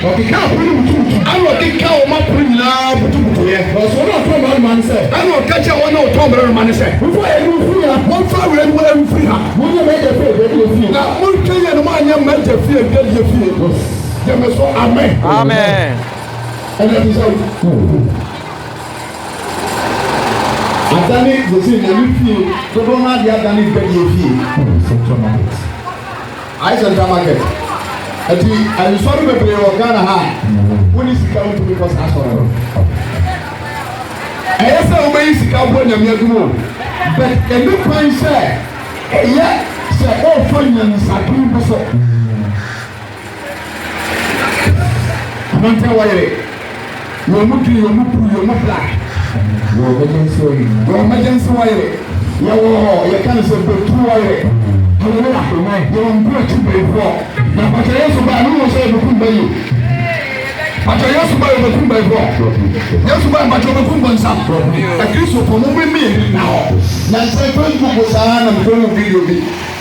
But the car pretty much. I'm not the cow. My pretty loud. But so not one man said. I'm not catch one or two man said. Before I do free, one fire and one free. When you make a feel, now one kill and one young man to feel get your feel. There must go amen. Amen. And that is all. Adani the same you feel so don't have the Adani bed you feel. I said market. ati ansɔre bebree wɔ Ghana ha woni sika wo tumi kɔ saa sɔre ɛyɛ sɛ wobɛyi sika bɔ nyame adum o but ɛne kwan sɛ ɛyɛ sɛ ɔɔfa nyansapen bi so amanta wɔyere yɛ mu duru yɛ mu puru yɛ mu black yɛ emergency wɔyere yɛwɔ yɛka ne sɛ bɛtu wɔyere yɛwɔ mpura tu bɛyifoɔ na pàtɛ yɛsu baa ne wɔ sɛ yɛbɛkum bɛyi pàtɛ yɛsu baa yɛbɛkum bɛyifoɔ yɛsu baa pàtɛ yɛbɛkum bɔnsam akristofoɔ mo bɛ mi yɛ na hɔ na nsɛ Facebook saa na mfɛ mu video bi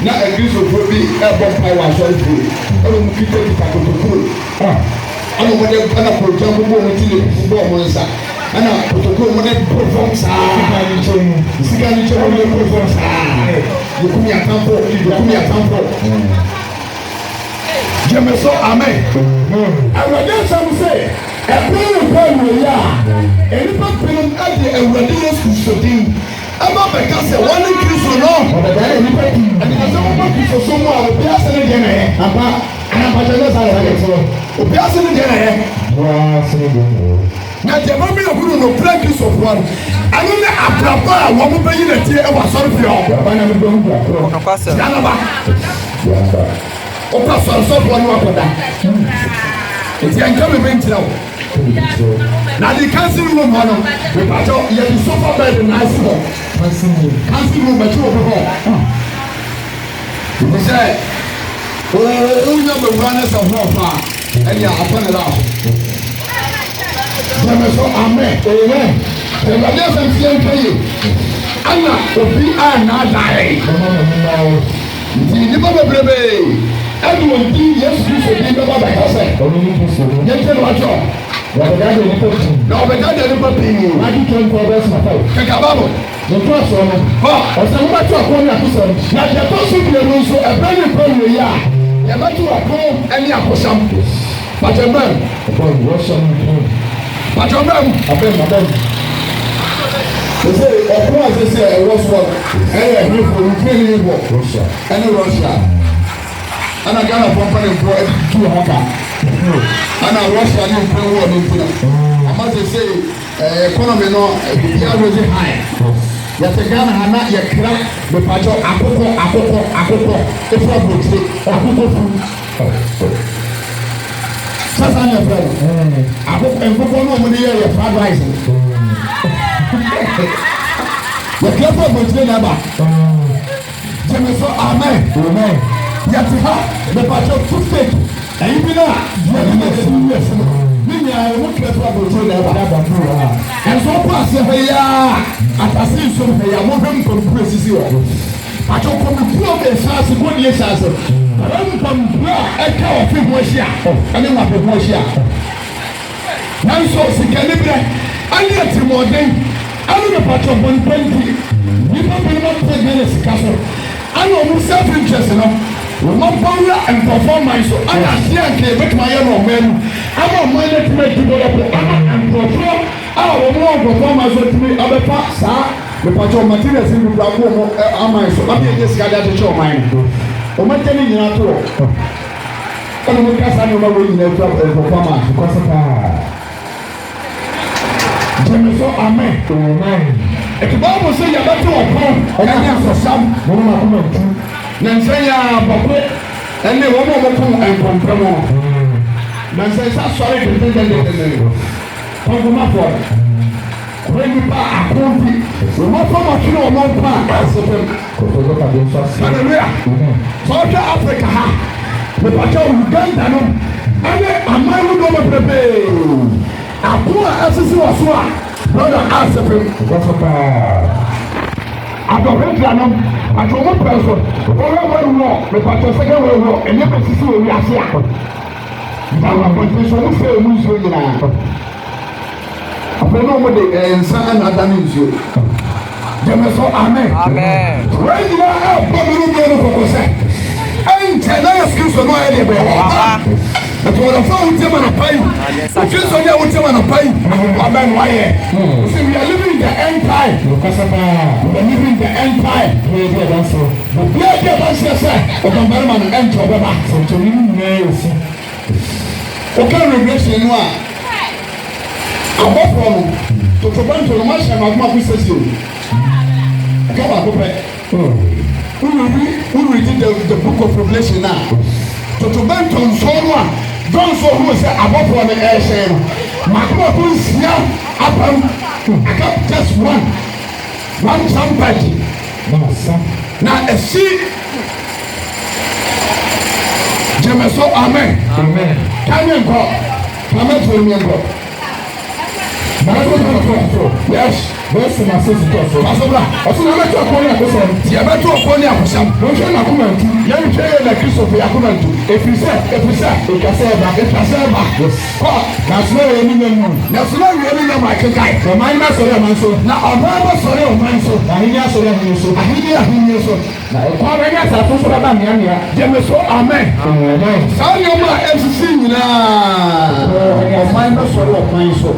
na akristofoɔ bi ɛbɔ mpa wɔ asɔre fie ɛwɔ mu kita kotokuro ana mo de ana program bo mo ti le bɔ mo nsa ana kotokuro mo de perform saa sika ni kyɛ mo de perform saa yɛkumi atamfo gyeme so amen awurade asɛm sɛ ɛpɛn ne pɛn wɔ yi a nnipa pinom ade awurade yesu sodin ɛma bɛka sɛ wɔne kristo no ɛneka sɛ wɔma kristo so mu a obi ase ne deɛ na yɛ anampakyɛ ne saa yɛrɛ so obi ase ne deɛ na yɛ na deɛ ma mi yɛ hunu no pira kristofoɔ no ɛno ne abraba a wɔn bɛyi na tie ɛwɔ asɔre fie hɔ yanaba ɔpa asɔresɔfoɔ no akɔda nti ɛnka me bɛnkyerɛ wo na de council room hɔ no mepakyɛ yɛde sofa bed na asi hɔ council room bɛkye wɔ hɔ nti sɛ wonya bɛwura ne sɛ ho ɔfa a ɛne apɔ ne la gyeme so amen ɛwurade asɛm fie nka ye ana obi a naadae nti nnipa bebrebee ɛde wɔn din yesu kristo din bɛba bɛka sɛ yɛnkyɛ no wakyɛ na ɔbɛgade nipa pii kɛka babo ɔsɛ wobɛto akɔ ne akosɛm na yɛtɔ so bienu nso ɛbɛ ne pa wie yi a yɛbɛto akɔ ne akosɛm pakyɛmbam sɛ ɔko a sɛ sɛ ɛwɔ soɔ ɛyɛ ɛhefo Ukraine yi bɔ ɛne Russia ana Ghana fɔ mpa ne mpo atu hɔ ka ana Russia ne mpo wɔ ne mpo ama sɛ sɛ economy no bibia rose high yɛte Ghana ha na yɛkra mepakyɛ akokɔ ɛfura botire akokɔ fu sasa nyɛ frɛ no nkokɔ no ɔmo de yɛ fried rice yɛkra fɔ botire na ɛba gyeme so amen yɛte ha mepakyɛ two state ɛyi bi na yɛde na ɛsi us no ne nyinaa yɛmo kra fɔ botire na ɛba ɛnso ɔkɔ ase hɔ yi a atase nsom hɔ yi a mohwɛ mpampuro esisi hɔ atɔ kɔmipuro bɛ esaase bɔ ne esaase mpampuro a ɛka ɔfe ho ahyia ɛne mape ho ahyia nanso sikani brɛ ɛne atimɔden ɛne mepatɔ bɔnpɛnti nipa bi no pɛ gane sika so ɛne ɔmo self interest no wɔn bɔwura mpɔfɔman so ɛna aseɛ nke ebɛtuma ayɛ no ɔman mu ama ɔman no tuma di bɔdɔpɔ ama mpɔfɔ a wɔn wɔ mpɔfɔman so tumi abɛfa saa mepatɔ materials ni bibira ko wɔn aman so ɛbi ɛyɛ sika de akyekyɛ ɔman no wɔn atɛ ne nyinaa to ɛna wɔn kasa ne wɔn awɔ nyinaa fira mpɔfɔman kɔsɛ paa gyeme so amen ɛti baabu sɛ yɛbɛto ɔpɔn ɛne asɔsam wɔn mu akoma ntu na nsɛn yɛ abɔkɔ ɛne wɔn a wɔkɔ mpɔmpɔm na nsɛn sɛ asɔre dendendenden kɔnkomafoɔ kɔrɔ nipa akɔnti wɔn afɔm atwere wɔn mpa asopɛm hallelujah sɛ ɔhwɛ Africa ha mepatɛ Uganda no ɛne aman no dɔm pɛpɛɛ ako a asisi wɔ so a brother asopɛm adɔpɛntra no atwa wɔn pɛ so wɔn a wɔwɔ mepatɛ sɛkɛ wɔwɔ ɛnyɛ bɛ sisi wɔ wiase a ntawa pɔtɛ so wɔn fɛ emu nsuo nyinaa afɔ náà wɔn de nsa ɛna ada ne nsuo gyeme so amen wɔn nyinaa ɛbɔ mi no bia no kɔkɔ sɛ ɛnkyɛ na yɛ sikiri so no ayɛ deɛ bɛyɛ wɔ ɛtɔ wɔn afa wɔn tiɛma na pa yi ofi so ne a wɔn tiɛma na pa yi wabɛn no ayɛ sɛ we are living in the end time we are living in the end time obi a deɛ ba seɛ sɛ ɔbɛnbarima no ɛnkyɛ ɔbɛba sɛ ntɔmi nyinaa yɛ si okay revelation no a abɔfo no totobɛnto no ma hyɛ no akoma ko sɛsi o ka ba ko pɛ we read the book of Revelation now totobɛnto nso no a dɔnso hu sɛ abɔfo no ɛhyɛ no makoma ko nsia apam aka just one trumpet na ɛsi jẹ́mẹ̀ sọ amen kányẹ̀ nkọ kàmẹ́ tó ní nkọ. Yes. Bẹ́ẹ̀ sọ ma ṣe ti tọ̀ so. Pàṣẹwúrà ọ̀tún náà bẹ tó ọkọ ní àkóso. Tiẹ̀ bẹ tó ọkọ ní àkóso. Ló ń ṣe ní àkómẹ̀ntì. Yẹ́n ń ṣe yẹn lẹ Kristofu àkómẹ̀ntì. Efisẹ́ ìkàsẹ́ ẹ̀bà. Kọ́ nàṣúná yẹn ní yẹn mú. Nàṣúná yẹn ní yẹn mú àkíkà. Ọ̀ma yín bá sọ̀rọ̀ ẹ̀ máa ń so. Na ọ̀ma yín bá sọ̀rọ̀ ẹ̀ máa ń so. Àhínyá sọ̀rọ̀ ẹ̀ máa ń so. Àhínyá so. Na ẹ̀kọ́ abẹ́ ní àṣà fún sọ́dọ̀ bá mìíràn. Jẹ́mi sọ amen. Sáà ni ọmọ FCC nyinaa. Ọ̀ma yín bá sọ̀rọ̀ ọ̀ma yín so.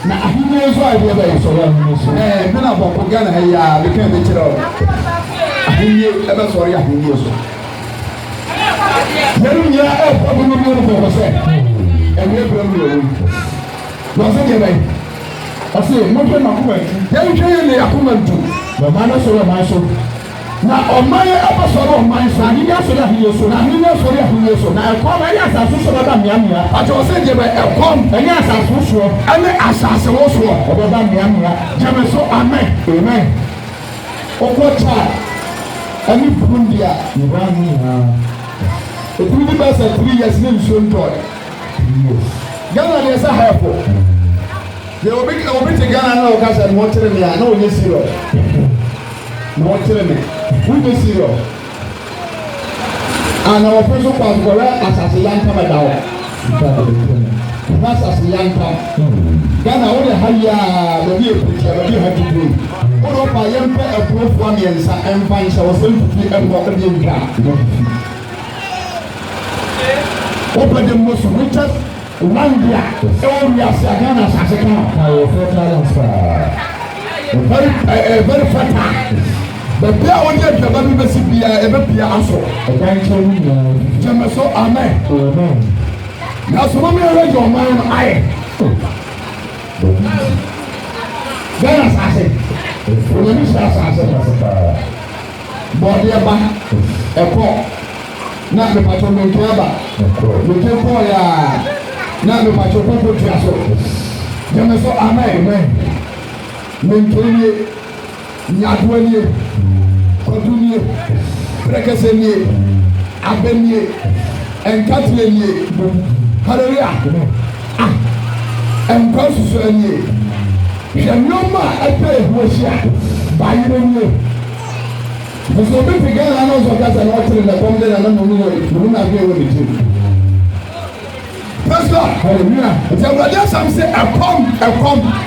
Na ahinyɛ nso a yɛde ɛbɛyɛ sɔrɔ ahinyɛ so. Bi na bɔkɔ Ghana ha yi a bɛka bi kyerɛ o. Ahinyɛ ɛbɛsɔrɔ yɛ ahinyɛ so. Yɛn nyinaa ɛfɔ bi no bi no fɔ sɛ ɛwɛ ebire mu yɛ wɔm. Na ɔsɛ deɛ bɛyɛ ɔsɛ mɔhwɛ na akoma ntu. Yɛn hwɛ yɛ ne akoma ntu. Na ɔman no sɔrɔ ɔman so. Na ɔman yɛ ɛbɛsɔrɔ ɔman so. Ahinyɛ sɔrɔ ahinyɛ so. Na ahinyɛ sɔrɔ ahinyɛ so. Na ɛkɔm ɛyɛ asase sɔrɔ ba miamia. Ati ɔsɛ deɛ bɛyɛ ɛkɔm ɛyɛ asase soɔ ɛne asase wɔ soɔ ɔbɛba miamia. Gyeme so amen. Amen. Ɔkɔ Chad ɛne Burundi a yɛba mu nyinaa. Etumi bi bɛ sɛ 3 years ne nsuo ntɔɛ. Ghana deɛ sɛ hɛfo. Deɛ obi te Ghana na ɔka sɛ ne wɔkyerɛ me a na ɔnyɛ serious. Na wɔkyerɛ me wonyɛ serious. Ana wɔfɛ so kɔ akɔrɛ asase yantam ɛda hɔ. Ɛna asase yantam. Ghana wɔde ha yi a baabi eputia baabi ha tutu. Wɔde ɔpa yɛmpɛ ɛpurofoɔ mmiɛnsa ɛmfa nhyɛ wɔsɛ ntutu ɛmɔ ɛbi ntwa. Wɔpɛ de most richest land a ɛwɔ wiase a Ghana asase ka ho. Very fertile. Bẹ̀bí a wọ́n yẹ dùbà bí bẹ́sí bíyà ẹ̀bẹ̀ bíyà aṣọ. Jẹ́mi sọ amen. Na sọmọ mi yẹrẹ jẹ ọmọ yẹn ayẹ. Bẹ́ẹ̀ na sase. Ònyàmí sẹ asase. Bọ̀dé ẹba ẹ̀kọ́ na mipatso mẹ̀ntẹ́ ẹba. Mẹ̀ntẹ́ kọ́ yà na mipatso kókó tu aṣọ. Jẹ́mi sọ amen. Mẹ̀ntẹ́ yẹ nyaduwa nie. Kɔdunie, pɛrɛkɛsɛ nie, abɛ nie, ɛnkatile nie, hallelujah, ɛnkɔ soso nie, hwɛ nneɛma a ɛpɛ ehu ahyia, bayerɛ nie. Nso obi fi Ghana na ɔsɔ kasa na ɔkyerɛ na kɔm de na na mu na abɛ wɔ ne tirim. Praise God, hallelujah. Nti awurade asam sɛ ɛkɔm,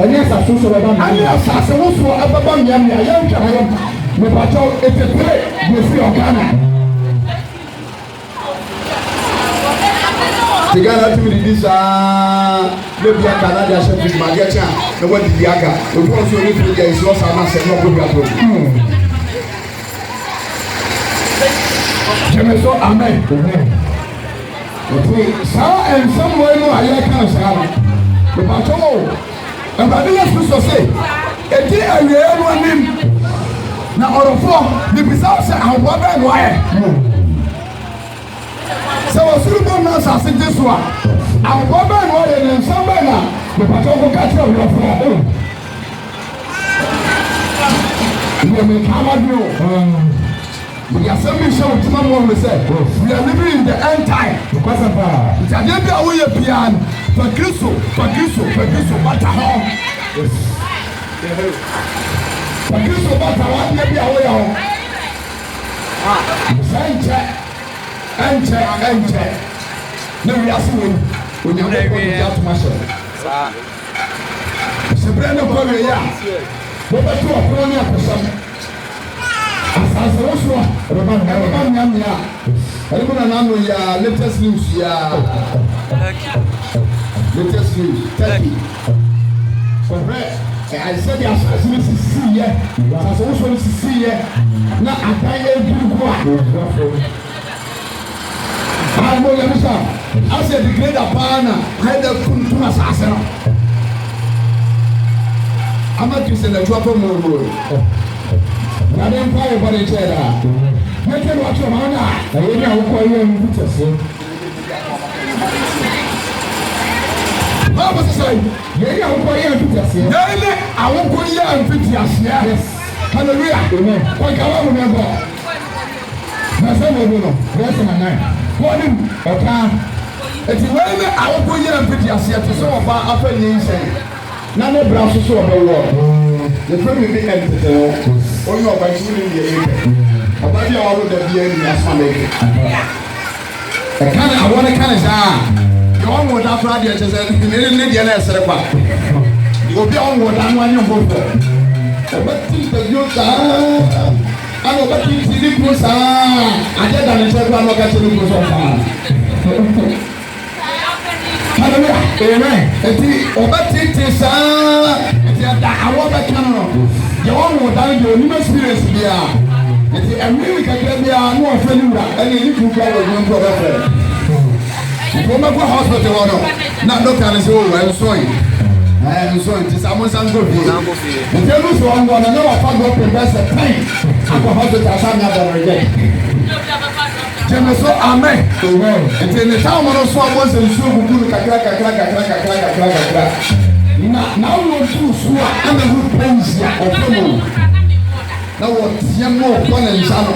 ɛnyɛ asase sɔrɔ ɛba mmea, ɛnyɛ asase wosɔ ɛbɛba mmea yɛn hwɛ hɔ. Mepatɔ etepere gbèsè ọ̀gánà. Ti Ghana ti mi didi saa n'ebi aka n'adi ahyɛ fi ma adi ɛkyɛ a n'ɛwɔ didi aka ebi wɔn nso oni fi di esi ɔsan na sɛ n'ɔkɔ bi ato. Jẹ́mi sọ amen. Saa nsɛm wo enu a yɛ kan saa no mepatɔ o ɛbɛde yɛ fi sɔ se eti awie no anim. Na ɔrɔfoɔ bibisa sɛ ahoboa bɛɛ no ayɛ. Sɛ wɔsoro bɔ na asase gye so a ahoboa bɛɛ no ayɛ ne nsa bɛɛ na mepatɔ ko ka kyerɛ ɔrɔfoɔ. Nyɛmi kama bi o. Mede asɛm bi hyɛ wo tuma mu ɔmo sɛ we are living in the end time. Nti adeɛ bi a woyɛ pia no fa Kristo bata hɔ. Kristo bata wadeɛ bi a woyɛ hɔ. Sɛ ɛnkyɛ na wiase wɔ mu Onyankopɔn de atoma hyɛ. Hyɛbrɛ ne kɔ wie a wobɛto ɔkorɔ ne akosɛm. Asase wo so a ɛbɛba mmeammea a ɛde mu na n'ano yɛ a latest news yɛ a latest news Turkey kɔhwɛ ɛsɛ de asase no sisi yɛ asase wo so no sisi yɛ na adan yɛ duru gu a Bible yamisa. I said the great apana had the kuntuna sasana. I'm not using the drop of more. I didn't buy a body chair. I can watch your man. I didn't know why you and put us. What was I saying? Yeah, I'm going to put us here. I won't go here and put us here. Yes. Hallelujah. Amen. What can I remember? That's a no. That's a man. What him? Okay. It's when I will go here and put us here to so far after you say. None of brass is so over. The family be empty. Oh, you are by shooting the air. About you all of the beer as Monday. I want to kind of you want what after I just said, you didn't need your answer. You'll be on what I'm one you go for. But things that you are, I know what things you did was, I did not say one look at the news of hallelujah. Amen. But it is, I want that canon. You want what I do, you must experience here. And really can get me a more failure, and you need to go with one brother. When I go hospital, not look at us, oh, I'm sorry. I'm sorry, it's almost ungood. And tell us one, I know I found up in best of time. I go hospital, I found out again. General, amen. And then the town of Swabos and so good, now we will do so, and the good things of now what's your more fun and shallow?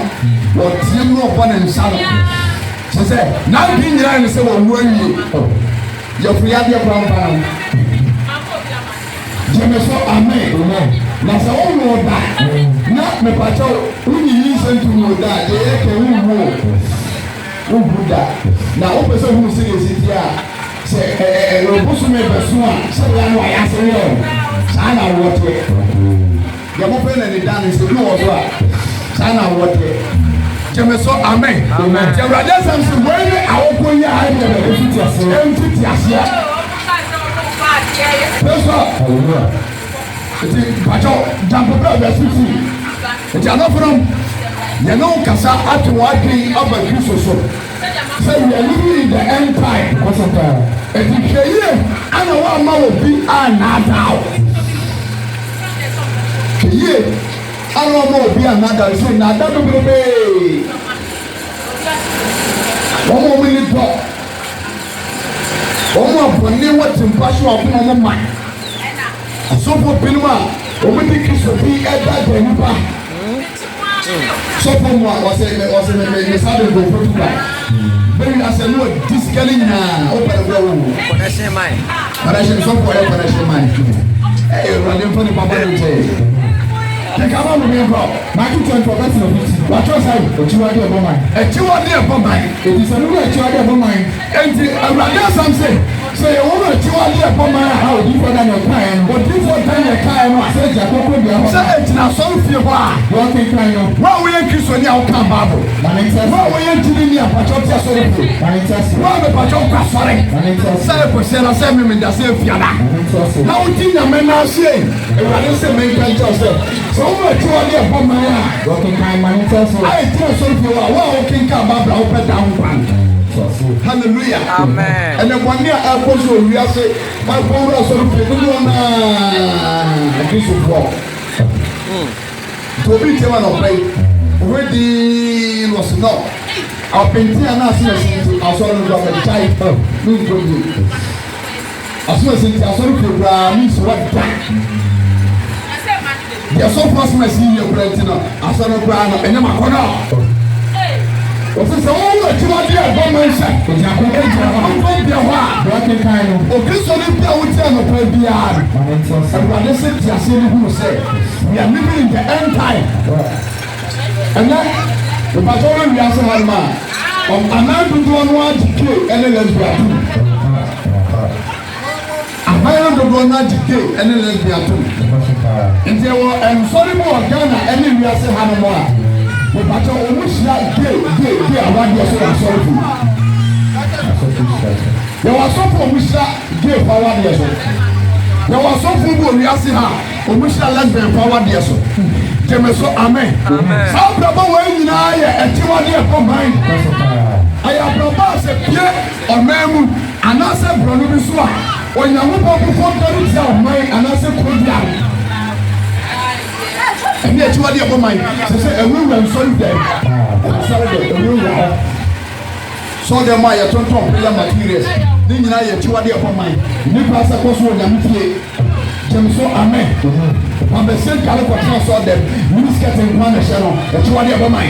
What's your more fun and shallow? She said, now being there and say, well, where you? You're free at your brown pound. General, amen. Now, so all know that. Not me, Pacho, who you listen to know that, they can who do that. Now, one person who says it here, say, Robusto may pursue, so I know I answer you. Sana water. You're more than the dance, you know what? Sana water. Jemeso, amen. Amen. The brothers and sisters, when I open your eyes, empty Asia. Hallelujah. Pacho, jump up the city. It's enough from you know, Kasa at working up a Christmas. So we are living in the end time. What's up there? And the year, I know what man will be now. Here. I don't know be another say na that do be. One more minute talk. One more funny what in passion of no man. So for Pinma, we think it should be at that nipa. So for what was it decided to go to that. Very as a no this girl na open the door. Connection mind. Connection so for connection mind. Hey, running for the papa the camera will be involved. My two turn for person of it. What was I? A chiwadi of mine. A chiwadi of mine. It is a new chiwadi of mine. And rather some say a woman chiwadi of mine. How different than your kind. But different than your kind. I said, say it's not so few. What think I know? Well, we ain't Christian now. Come, Bible. Well, we ain't doing your patrol. Well, the patrol. Sorry. Say, I said, me that's a fiana. How do you men now say? I say, make yourself. So much you are my working time, I tell so you are walking about open down one. Hallelujah. Amen. And then 1 year I also we are say my power sort of people a piece of walk. To be taken of play. Already was not. I'll paint here and ask you, I saw the child. As soon as I saw the means what that. They are so fast my senior president. I saw no brand and then my corner. What's this? Oh, what you are there? Don't mention. I'm going to be a while. Working kind of. Okay, so if you are tell no play beyond. And when they say, just say, who say, we are living in the end time. And then the patrol we are saying, man, a man to do one decay and then let's be I don't know not decay and then let's be and there were sorry more Ghana and we are saying Hanamora. The patrol almost like gay around your sorry for. There was some for which gay power there. There was some people we are saying her, which are lesbian power there. So amen. Some people were in a 2 year combined. I have proposed a amemu anase brono bi so a onyankopɔn before dɔre tia ɔman anase kodua ɛne akyiwade ɛbɔ man sɛ ɛwura nsɔre dɛm nsɔre dɛm ɛwura so dɛm a yɛtontɔn prayer materials ne nyinaa yɛ akyiwade ɛbɔ man nipa sɛ kɔ so onyame fie gyem so amen ɔbɛsɛ nkare kɔtena sɔ dɛm miniskɛte nkwa na hyɛ no akyiwade ɛbɔ man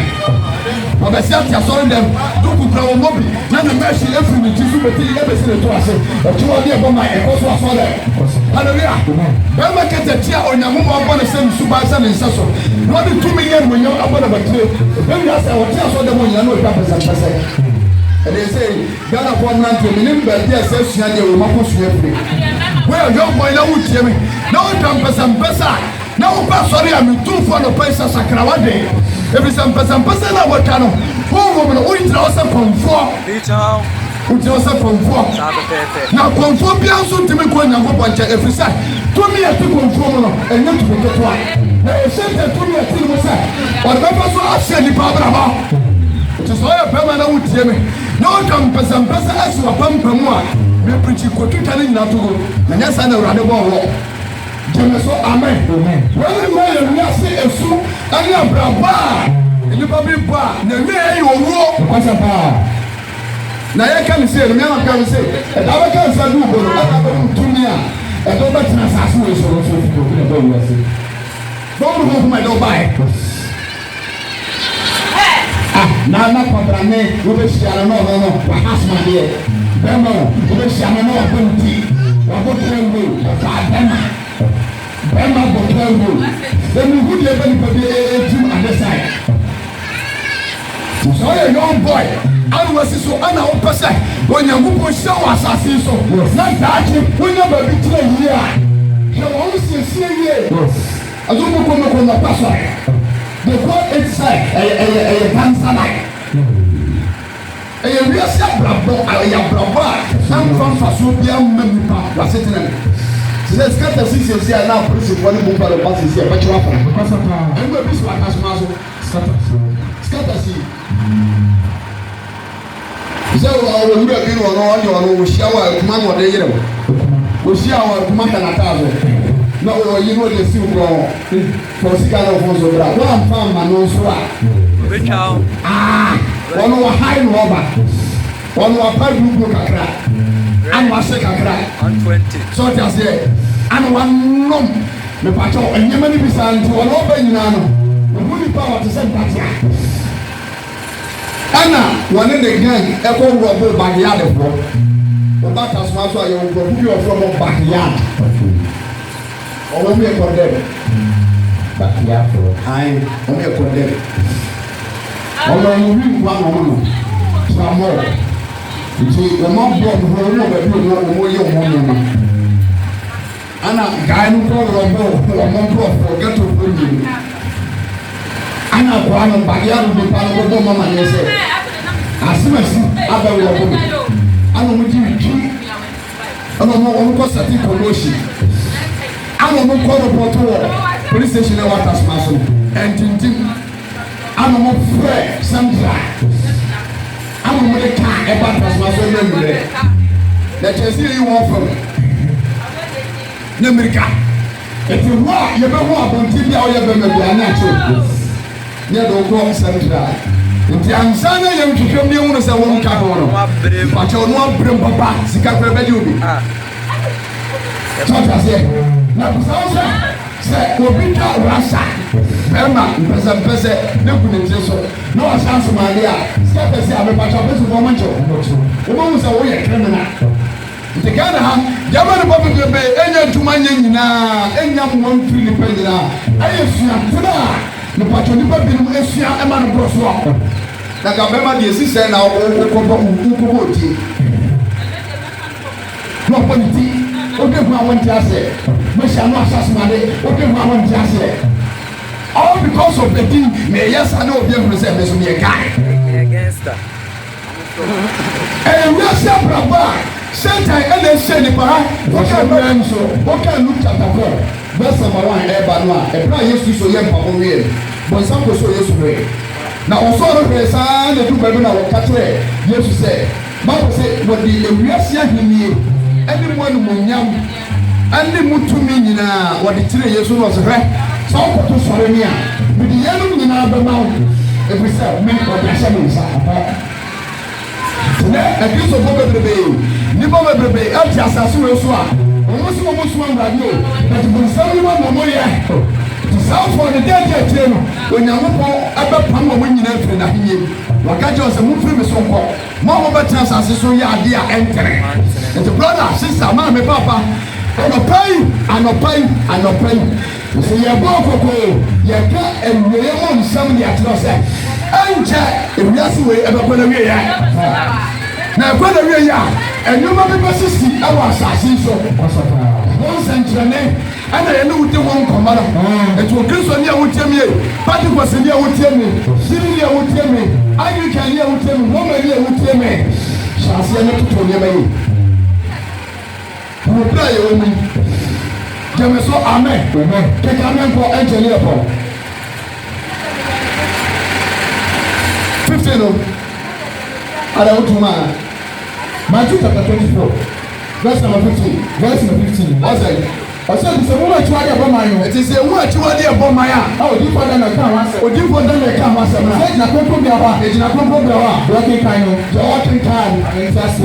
ɔbɛsɛ ate asɔre dɛm dokukura wɔ mɔbi na ne mɛhye afiri ne ti so bɛti ɛbɛsi ne to ase akyiwade ɛbɔ man ɛkɔ so asɔ dɛm hallelujah bɛrima kɛtɛ tia onyankopɔn abɔ ne sɛ nsuba sɛ ne nsa so na ɔde tumi yɛ nwonyam abɔ ne batire bɛwia sɛ wɔte asɔ dɛm onyina na ɔtwa pɛsɛmpɛsɛ ɛde sɛ ghana fɔ mmerante mi ne baabi a sɛ sua deɛ wɔn akɔ sua firi wɔyɛ yɔn bɔ na wotie mi na wotwa mpɛsɛmpɛsɛ a na wokɔ asɔre a metumfoɔ no pɛ sɛ sakrawa de ɛfiri sɛ mpɛsɛmpɛsɛ no a wɔtwa no honhom no wogyina hɔ sɛ kɔmfoɔ wogyina hɔ sɛ kɔmfoɔ na kɔmfoɔ biara nso ntumi kɔ onyankopɔn nkyɛn ɛfiri sɛ tumi yɛte kɔmfoɔ mu no ɛnyɛ tumi ketewa na ɛhyɛ sɛ tumi yɛte no mu sɛ ɔde bɛfa so ahyɛ nnipa abrabɔ nti sɛ ɔyɛ pɛma na wotie me na wotwa mpɛsɛmpɛsɛ asi wapampa mu a mepirikyi kɔtwitwa no nyina to ho na nyɛ saa na awurade bɔ wɔ gyeme so amen wɔne ma yɛ wiase esu ɛne abrabɔ a nnipa bi bɔ a na wie yɛ owuo kwasa paa na yɛka ne sɛ nnumiama ka ne sɛ ɛda bɛka nsa de wobɔ no ɛda bɛmu tumi a ɛdɛ wobɛtena asase wɔ sɔrɔ so fiko ne ba wiase bɔmu honhom ɛdɛ wobaɛ na kwabrane wobɛhyia no na ɔno no wahasomadeɛ bɛma wo wobɛhyia no na wabɔ ne ti wabɔtena wo ɔfaa bɛma bɔtena wo ɛmu hu deɛ bɛ nipa bi ɛtim ade sae sɛ ɔyɛ young boy ana wasi so ana wopɛ sɛ onyankopɔn hyɛ wɔ asase so na daakye wonya baabi tena yie a hwɛ wɔn wo siesie yie ɛso mokɔmɔkɔ nɔpa so they call it side ɛyɛ cancer like ɛyɛ wiase abrabɔ ɛyɛ abrabɔ a sanfa nfaso bia mma nipa wasetena no sɛ skata sisi a na apolisifoɔ ne mu pɛrɛ ba sisi a bɛkyerɛ afa ɛnu ebi so akasoma so skata si sɛ ɔwura bi no ɔno ɔne ɔno wɔhyia wɔ akuma na ɔde yere wɔhyia wɔ akuma kanata so na ɔyɛ no de siw kɔ for sika na ɔfɔ so bra wɔn amfa ama no nso a ɔno wɔ hae no ɔba ɔno wapa dugu kakra ana wahyɛ kakra so ɔte aseɛ ana wanom mepakyɛw ɛnyɛma no bi saa nti ɔno ɔba nyinaa no ɔhu nipa a wɔte sɛ ntatea ɛna wɔne ne gang ɛkɔ wurɔbo bageyadefoɔ ɔba tasoma so a yɛwɔ nkurɔfo bi ɔfrɛ mɔ bageyad ɔmo mi ɛkɔ dɛm bageyafoɔ ayi ɔmo ɛkɔ dɛm ɔmo wi nkwa na ɔmo no tramɔ nti ɔmo abɔ ɔmo hɔ ɔmo baabi ɔmo yɛ ɔmo nneɛma ana gaa no kɔ wurɔbo ɔmo nkurɔfoɔ gɛtɔ fo nyim ana akɔra no bageyad nipa no bɔbɔ mama nyɛ sɛ asemasi abɛwɔ ɔmo ana ɔmo gyi twi ana ɔmo kɔ sati kɔlɔsi ana ɔmo kɔ repɔtɔ wɔ police station ɛwɔ atasoma so ɛntintim ana ɔmo frɛ central ana ɔmo de kaa ɛba atasoma so ɛmɛ mmerɛ na kyɛnse yi wɔn fam na mmirika eti hɔ a yɛbɛho abɔnten bi a ɔyɛ bɛmɛ bi ana akyerɛ nyɛ de ɔkɔ central nti ansa na yɛ ntwitwam ne ehunu sɛ wɔn ka ho no pakyɛ ɔno abere mpapa sika kora bɛgye obi tɔtɔ aseɛ na kusawo sɛ obi twa rasa bɛrima mpɛsɛmpɛsɛ ne gu ne tiri so na ɔhyɛ asomade a sika pɛsɛ a bɛpakyɛ ɔpɛsɛ fɔm nkyɛw wɔbɛhu sɛ woyɛ kriminal nti ghana ha gyama nipa bebrebe ɛnya ntoma nyɛ nyinaa ɛnya mmoa mfiri nipa nyinaa ɛyɛ suatena a nipakyɛ nipa binom esua ɛma no borɔ so a na ka bɛrima deɛ esi sɛ na wokɔbɔ otie na ɔbɔ ne ti oke hu awon ti ase mo sha no asasmade oke hu awon ti ase all because of the thing me yes I know obi ehun say me so me guy gangster we are braba Satan and then say ni pa oke brand so oke Luke chapter 4 verse number 1 e ba no a e bra Yesu so ye mpabo wie bon sanko so Yesu we na oso ro re sa na du ba bi na wo ka kire Yesu say Bible say what the ewiase ahenie anyone munyam ane mutumi nyina what the tire Yesu no so hwe so koto sore ni a bi the yanu nyina be ma e bi say me ko da sha me sa na akristo bo bebrebe ni bo bebrebe e ti asaso we so a omo so amrado but bu sami ma mo ye South for the dead children, when you are about Pama when you enter the Him, Wakajo, a move from so called Mama Batas as so ya dear entering. And the brother, sister, mamma, papa, and a pay, and a pay, and a pay. So you are both you can't and you are somebody at your side. And Jack, if that's the way ever put away. Now, put away, and you might be sister, I was assassin so. Once and your name. And I know the one commander. And to Christian, you would tell me, Patrick was in here would tell me, Syria would tell me, Anglican here would tell me, woman here would tell me. Shall see another to me. Who will play with me? Jameso, amen. Take amen for engineer. 15. I don't know. Matthew chapter 24, verse number 15. Verse number 15. What's that? I said, "So what you are about my own? It is a what you are about my own. Oh, you for them account. Oh, you for them account. Say na kompo bi awa. It's na kompo bi awa. Working kind of. Working kind. And just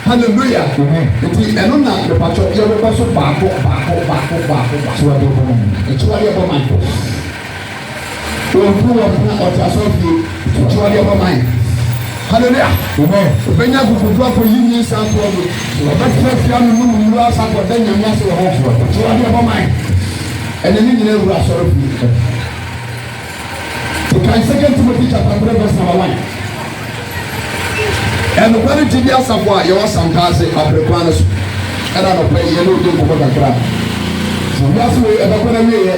hallelujah. It is enona the pastor. You are also bako. So what you are? It's what you are about my own. So who are or just of you? It's what you are about my. Hallelujah. Amen. Benya kukutua ko yinyi santo odo. Obetwe fia no mu mu asa ko danya nya se ho fo. So ade ba mai. Ene ni nyina ewura soro fi. So kan 2 Timothy chapter 3 verse number 1. And when it be asafo a ye wasankase abrekwana so. Era no pe ye no de ko kakra. So ya so e ba kwana wie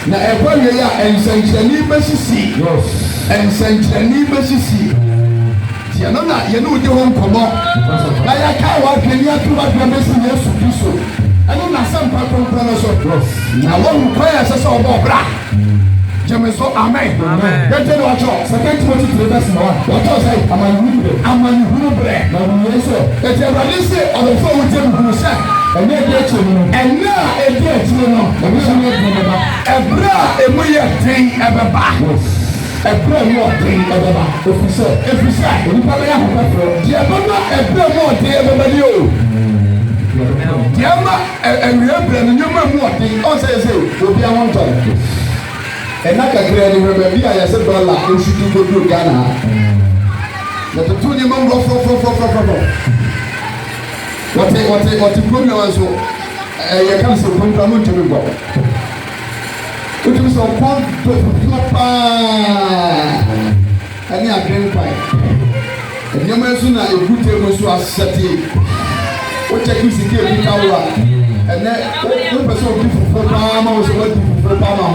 na e kwa wie ya ensanchani besisi. Yes. Ensanchani besisi. You know that you know the home come up. Now you can't walk in here to what you're missing. Yes, so. I know that some people come so close. Now one prayer says so about bra. Jameso, amen. Get to watch out. 2 Timothy 3 verse 1. What was I? I'm a new bread. Yes, sir. That you already say on the phone with him who said, and now a dear children. A bra, a way of thing ever back. A prayer more thing ever. If you say, you probably have a prayer. You have a prayer more thing everybody. You and we have been more thing. Also, say, will be a one time. And not a great remember, I said, dollar, you should go to Ghana. But the 2 year man go what the problem was, you can't say, come to me, go. It was a pond to Papa and your grandpa. And your man a good table to us set it. What I use to get in our and then what was so beautiful for Pama was what for Pama.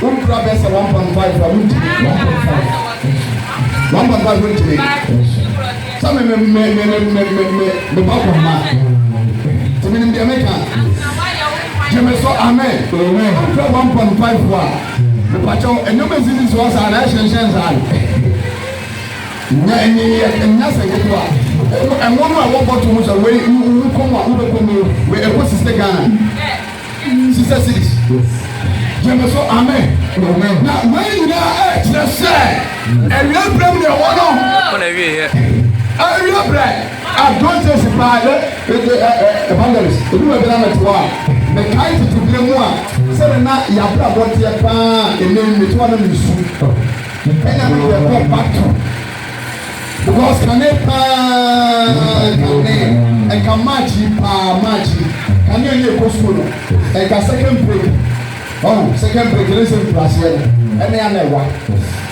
One grab us a 1.5 for 1.5 went to me. Some of them the bottom man. To me, the American. Jameso, amen. 1.5 the patrol and no business was an action chance. And one more walk to was away. You come out where a was sister Ghana. Sister 6. Jameso, amen. Now, when you are just say, and you're blaming your one. I real bread. I don't testify evangelist. If you have done it well. The kind to be more. Say na yabra what ya pa ene me to na misu. And I will go back to. Because can and can match can you go school? And can second break. Oh, second break listen class here. And they are never.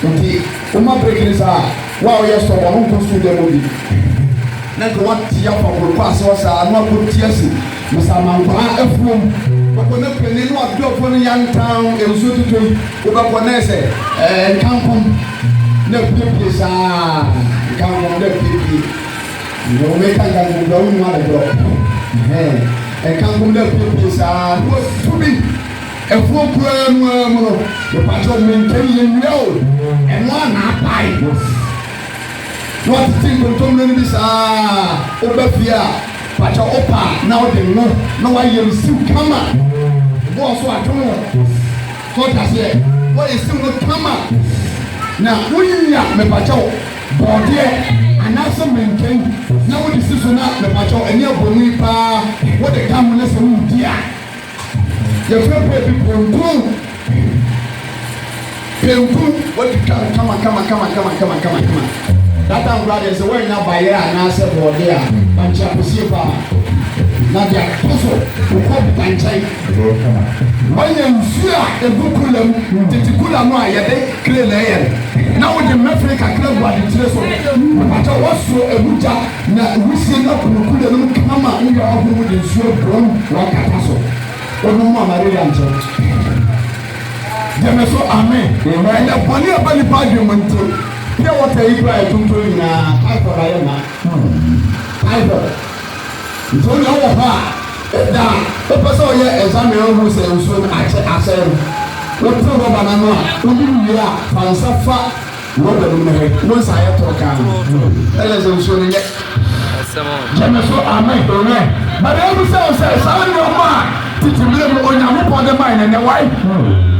Okay, uma break is wow, yes, so I won't go school there movie. Na ko wat ya fa ko pass was no ko tiasi Mr. Mangwa efum ko na pene no abdo fo no yan town enso tutu ko ba ko na se kampom na pipi sa kampom na pipi no me kan kan do no ma do kampom na pipi sa no tubi efo kura no mo no pa jo men kan yen yo e no na pai What thing controlling this Obafia, but Opa, now they know, no why you still come up. Boss, what I don't know. What I say, what is still not come up. Now, we are the Pacho, body, and also maintain. Now, this is not the Pacho, and your Bonipa, what the commonest of India. Your people go. What you come on. That time, brother, is away now by air and answer for there. And Chapusipa. Now, they are puzzled to come and take. When you fear a bukulum, the Tikulama, clear layer. Now, the Mafrica club by the Treso. But I was so a Buja, now we see up in the Kulam, come out, we are with the show from Wakapaso. Or no, Maria. Jemeso amen. And the money about the parliament. Here what I eat by Tuntu in Ayana. So now, the person here examine who says so I said, what to Banana, who you are, Fansafa, Robert, once I have talked. That is also yet. Jemeso amen. But every sound says, I know why. Did you live on your upon the mind and the wife?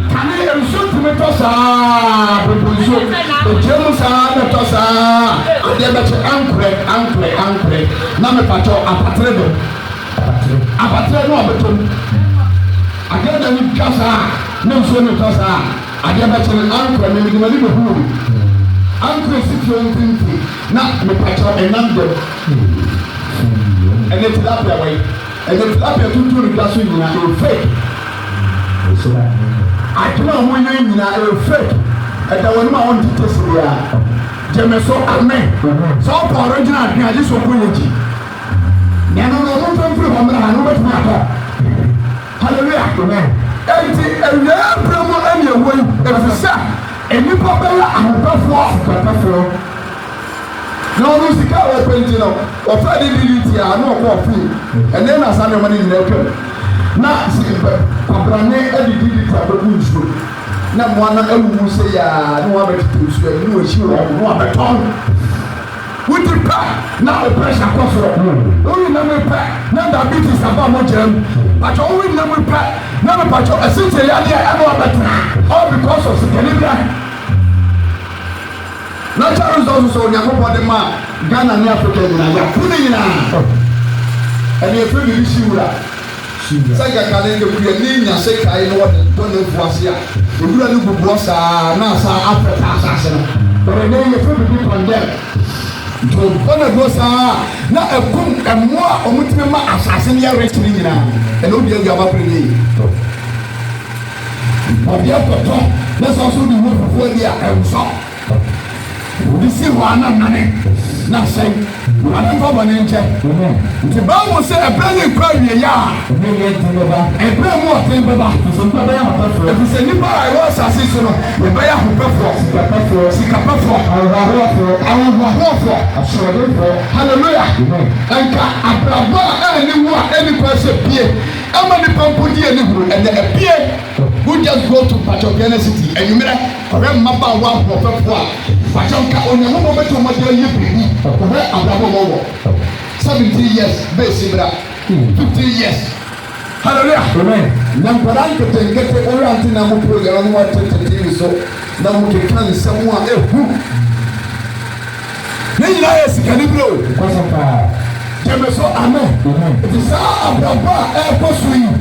Can you shoot me tossa? The Germans are the tossa. They better anchor. Name pato apatredo. Apatredo abetum. Again the tossa. No so no tossa. I get better anchor. Maybe the money who. Anchor situation. Not me pato and number. And it's that way. And it's up here to do the gas in fake. I don't want you in a fake. And I want my own to test it. Jemeso amen. So for original, I just open it. Never know what I'm from. I know what my hallelujah. And the promo and your way. If you say, and you pop and perform. No music open, you know, or Friday did I know coffee. And then I saw the money in the open. Now, Abrane did it at the Bush. Now, one of them will say, no one to swear, no issue, no one at all. With the pack, now the pressure comes from. Only number pack, now the beat is about more jam. But only number pack, now the patch of a city, I know better. All because of the Canadian. Natural resources on your body, Ghana and Africa, and putting in and you're pretty sure. Saga calendar, we are named and say, I know what the donor was here. The good boss are NASA Africa assassin. But I know you're pretty good on them. To one of us are not a boom and more or much assassin here, rich in and no deal you have a pretty. But the upper top, let's also be more for the and this is one money. Nothing. I don't have an inch. The Bible says a brand new query. A brand more thing. If it's a new bar, I was a season. The buyer who performs. Hallelujah. And any person appear. How many people and they appear who just go to Pachopiana City and you may have Mapa 70 years, basically 50 years. Hallelujah. Amen. Namparan to get the orienting and program what to TV so now we can someone who Nice Calibro. Jemeso amen. It is our Abba air pursuing.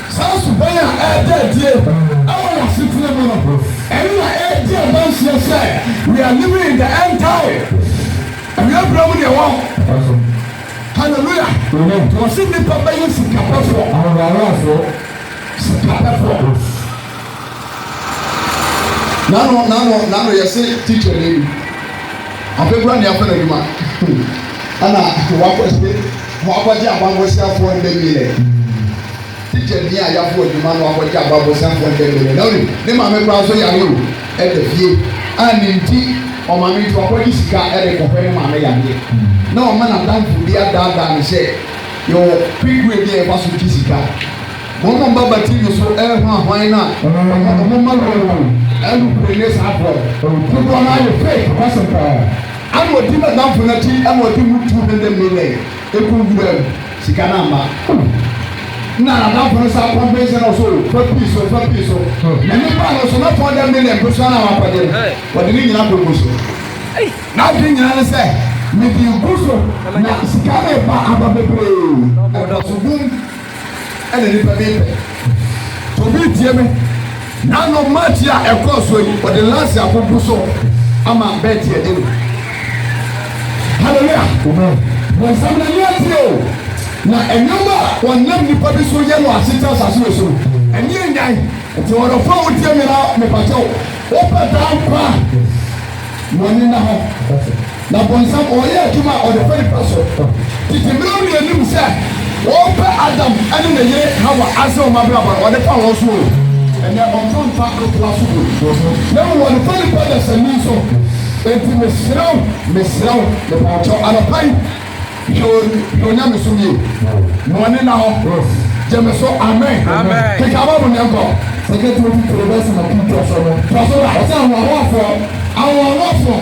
South Subbaya air dead. I want to sit in the middle. And we are living in the end time. And we are probably a walk. Hallelujah. To see the Papa is capable. Now, you say, teacher, lady. I'm going to run your friend. And I was here for the million. Teacher, me, I have what you man was about for the million. No, the mamma browser, you at the view. And indeed, on my meat for what is got at a company, my man. No man, I'm done to be a dad and say, your big way there was to kiss it. One Baba TV so why not? And the next half. Put one eye of faith, wasn't I'm what you have done for nothing. I'm what you to the million. It could be Sikanama. Now, I'm for some compensation also. For peace or for peace. And the man also not for the million person. But the million of the now, thing I say. Maybe you go so now Sikane ba ababebre abasubun ene nipa be to be tie me na no match ya ekoso yi for the last akobu so ama bet ye dey hallelujah amen when somebody you o na enyoma wonam nipa bi so ye no asita asase so eni enyan ti woro fa o tie me na me pacho o pata kwa money na ho na bonsam oye adwuma o the very person titi miro ni enim se o pe Adam ene na ye Hawa ase o mabra ba o de fa wo so ene on front fa o class so na wo the very person ni so enti mesraw the pacho anapai yo nya mesumi money na ho jeme so amen ke ka ba mo nyanko secretary to the best na people so no so o se awon afọ àwọn ọlọ́fọ̀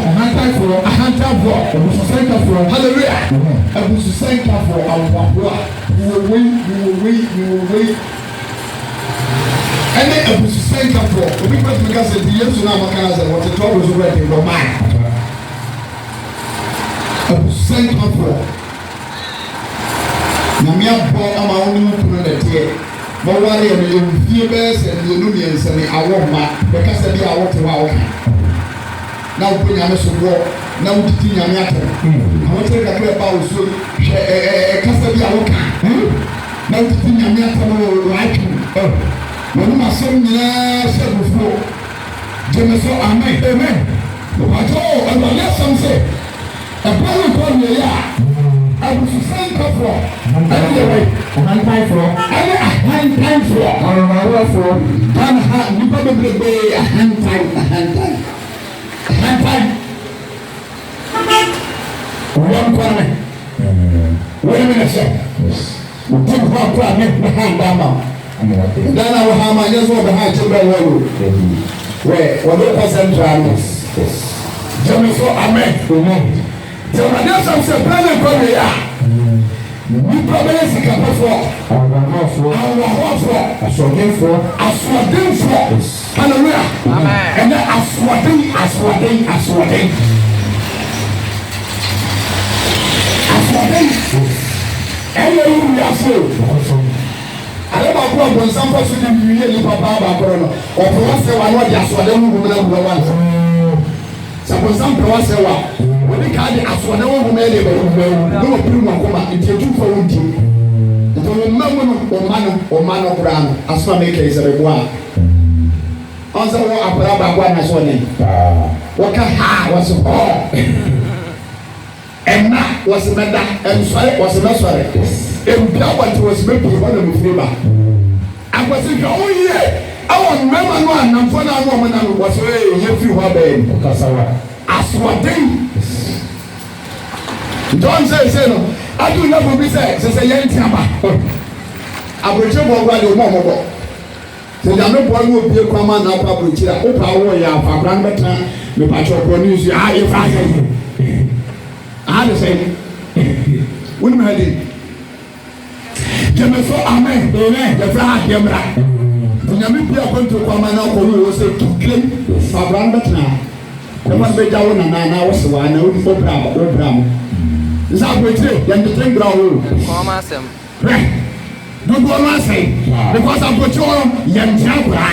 àhántàfọ̀ ẹ̀bùsùsẹ́ńkàfọ̀ hallelujah ẹ̀bùsùsẹ́ńkàfọ̀ àwòwàwà ìwòwé ẹni ẹ̀bùsùsẹ́ńkàfọ̀ obi pẹ̀lú mi kásẹ̀ di yéésù náà mọ̀ká náà sẹ̀ wọ́n ti tọ́ ọ̀rọ̀ sọ́kọ̀ ẹ̀dẹ̀ ìgbọ̀ máa ẹ̀bùsùsẹ́ńkàfọ̀ nàmí àbọ̀ ọmọ àwọn onímọ̀kùnrin náà tiẹ̀ bọ́wárì ẹ̀mí ẹ̀wùfíẹ́ bẹ́ẹ̀ sẹ̀ ní olúmiẹ̀nsẹ̀ ní àwọ̀ mma bẹ́kásẹ̀ bí àwọ̀ tẹ̀ wá ọ̀kà na wo nyame so wo na wo titi nyame ato awon tere ka kre ba wo so kasa bi a wo ka na wo titi nyame ato wo atwu wo no masem nyina se bufo jeme so amen wo ba to o na sam se e ba wo ko ne ya abu su san ka fro ani le wai han tai fro ara fro tan ha ni pa be han tai one corner. Wait a minute, sir. We take one corner, behind Dama. Then I will have my just over behind children. Where, what the person tries. Jimmy, so amen. Tell my dear son, say, Brother, come here. We promise to come for. Hallelujah. Amen. And then aswadin. Ẹyẹ yìí wíyá sí o. Àlẹ́ bá kú ọ̀gbọ̀n sáfọ́ sí ní ìwé ní pàpà àbàkọ́rọ̀ náà. Ọ̀pọ̀ wá sẹ́wà ní ọ̀dì aswadin wù mí náà wù wá ní. Sàpọ̀ sáfọ́ wá sẹ́wà. Wọ́n ní káàdì aswadin wù mí náà lè ní wọ́n pírí wọn kọ́ ma ètò ètò ìfọ̀ wọn di. Ètò wọn mẹ́wọ́n ní ọ̀ma ní ọ̀kúra nù. Asọ́nà mi kẹ́ ìsẹ̀rẹ̀ bọ́ a. Ọ̀n sẹ́ wọ́n àpẹẹrẹ àbàkọ́ àná sọ̀ ní. Wọ́n ká ha wọ́n sọ ọ́. Ẹ̀ma wọ́n sì mẹ́ta ẹ̀nsọ́rẹ́ wọ́n sì mẹ́sọ̀rẹ́. Èmpia wọ́n ti wọ́n sì mẹ́pì wọ́n nà mú fún ibà. Àgbẹ̀sì kà ó yẹ ẹ̀wọ̀n mẹ́ma nù ànàmfọ́ náà wọ́n mọ̀ náà wọ́n sọ yẹ fi wọ́n bẹ́ẹ̀ ni. Asọ̀dẹ́yìn. John sẹ́yìn no adùn náà bọ̀ bí sẹ́sẹ́ yẹn ti àbá. Àbùrùkyẹ́ bọ̀ wá di ọmọ ọmọ bọ̀. Sèdàmé bọ̀ ní òbí ẹ̀kọ́ àmà náà kọ́ àbùrùkyẹ́ à ó pa àwọ̀ yẹ àfà àbúrán bẹ́tẹ̀ mẹ́pàtẹ́ ọkọ̀ ní ìṣù à yẹ fà áyẹ yìí. Àhàdì sẹ́yìn wọ́n mi hàdì. Jẹ́mi sọ amen yẹfẹ́ Adeɛmra. Nyàmé bí akọ́ntò kọ́ àmà náà kọ́ wọ́n sẹ́ tukile fà àbúrán bẹ́tẹ̀ wọ́n bẹ jáwọ́ nàná náà wọ́n sẹ́ wà náà wọ́n fọ́ bíra mu. Nsa àbùrùkyẹ́ yẹn tètè ń gbà wọ́n. Kọ́má sẹ́m. Dodo ọmọ asẹ̀yìn because àpòtí wọn yẹn ti àkùrà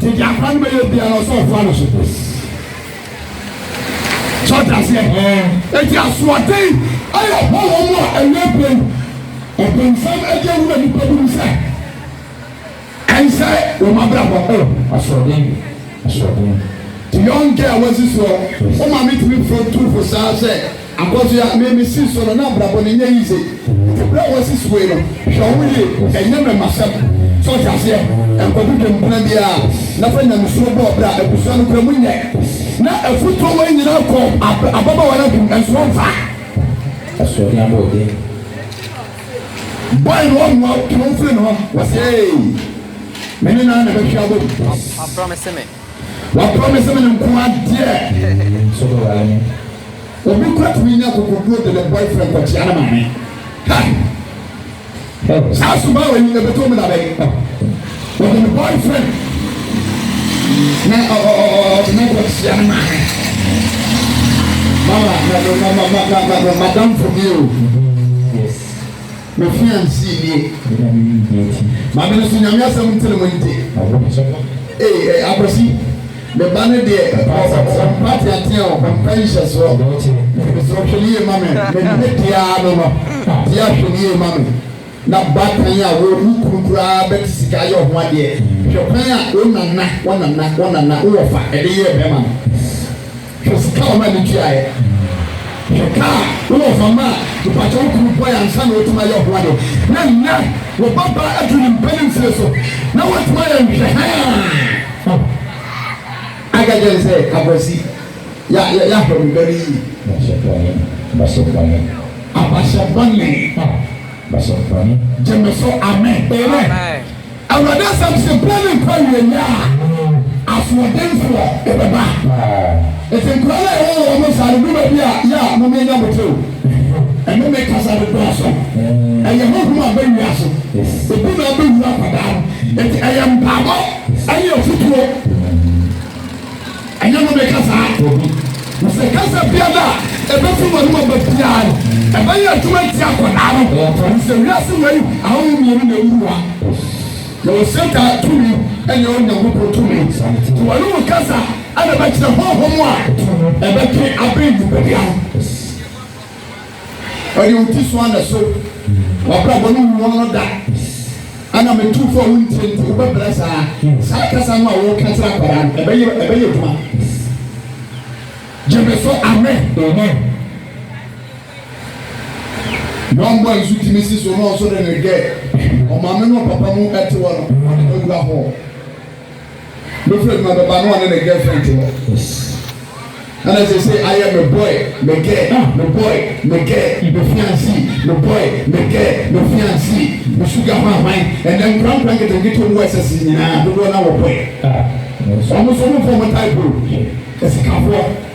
tìjà àkùrà ní bẹ́ẹ̀ bí ẹ̀rọ sọ̀rọ̀ fún àlọ́sọ. Sọ́ọ̀tì àṣẹ ètí àsùwàtẹ́yìn ayọ̀ wọ́n wọ́n mú ẹ̀yẹ́ pé ọ̀pẹ̀nsẹ́m ẹ̀jẹ̀ wúlò nípa bí mi sẹ́ ẹ̀nsẹ́ wọ́n máa bẹ̀rẹ̀ bọ̀ asọ̀rọ̀dẹ́yìn. Ti yọ̀n kẹ́ àwọn sísọ wọ́n máa mi tìmí fún túfù sáà sẹ́ akɔso ya mɛmi si so no na abrabɔ ne nyɛ yize ebile wɔ si so yi no hwɛ ɔmo yie ɛnyɛ mɛma sɛm sɔɔsi aseɛ nkɔdu dwempena bi a nafa nyamesoro bɔ ɔbra ebusua no kura mu nyɛ na efutuo wɔn nyinaa kɔ ababaawa na dum nsuo nfa ɛsɔɔni abɔ ɔden bɔyi no wɔn mu tuma nfiri no hɔ wɔsi mɛni na na bɛhwɛ abɔ Wapromise me ne nko adeɛ obi kwat mi nya kokokuo de the boyfriend ko chia na mame saa suba wa ni beto mi na be with the boyfriend na na ko chia na mame mama madam for you yes me fiancé ni mame no sunya mi asem tele mo nti akosi me bane de party atia o pension so so hweli mame me dia no dia hweli mame na batan ya wo kukura betisika yo ho ade hwepan a wonana wo fa ede ye be ma hwesika o ma ni tuae hweka wo fa ma to pacho kukura ya nsa na otuma yo ho ade na wo baba aduni mpanin fie so na wotuma ya nhwe ha agaje say abosi ya from very basopane jemeso amen awada samse planning kwawe nya afodemfo ebeba etenkwala o mo sare du ba bia ya mo me nya moto eno me kasa de braso eye ho kuma ba wiaso ebi na ba wu apada eti ayam babo aye ofutuo anya no me kasa no se kasa biada ebe fu mo no ba biada ebe ya tuma ti akona no se wiase wai awo mi na wuwa no se ka tumi enya o nyago pro tumi to wa no kasa ana ba kira ho mo a ebe ke aben bu bia odi uti so ana so wa bra bo no wo no da ana me tu fo wunti wo ba bra sa kasa no a wo ka tira kwara ebe ye tuma jemeso amen nomba nsuti misi so no so de nge o ma me no papa mu ete wo no ogura ho no friend ma baba no ane girlfriend wo and as they say I am a boy me girl me boy me girl me fiancé me boy me girl me fiancé me sugar mine and then grand get to wo ss ni na do na wo boy so mo for my type bro ese ka fo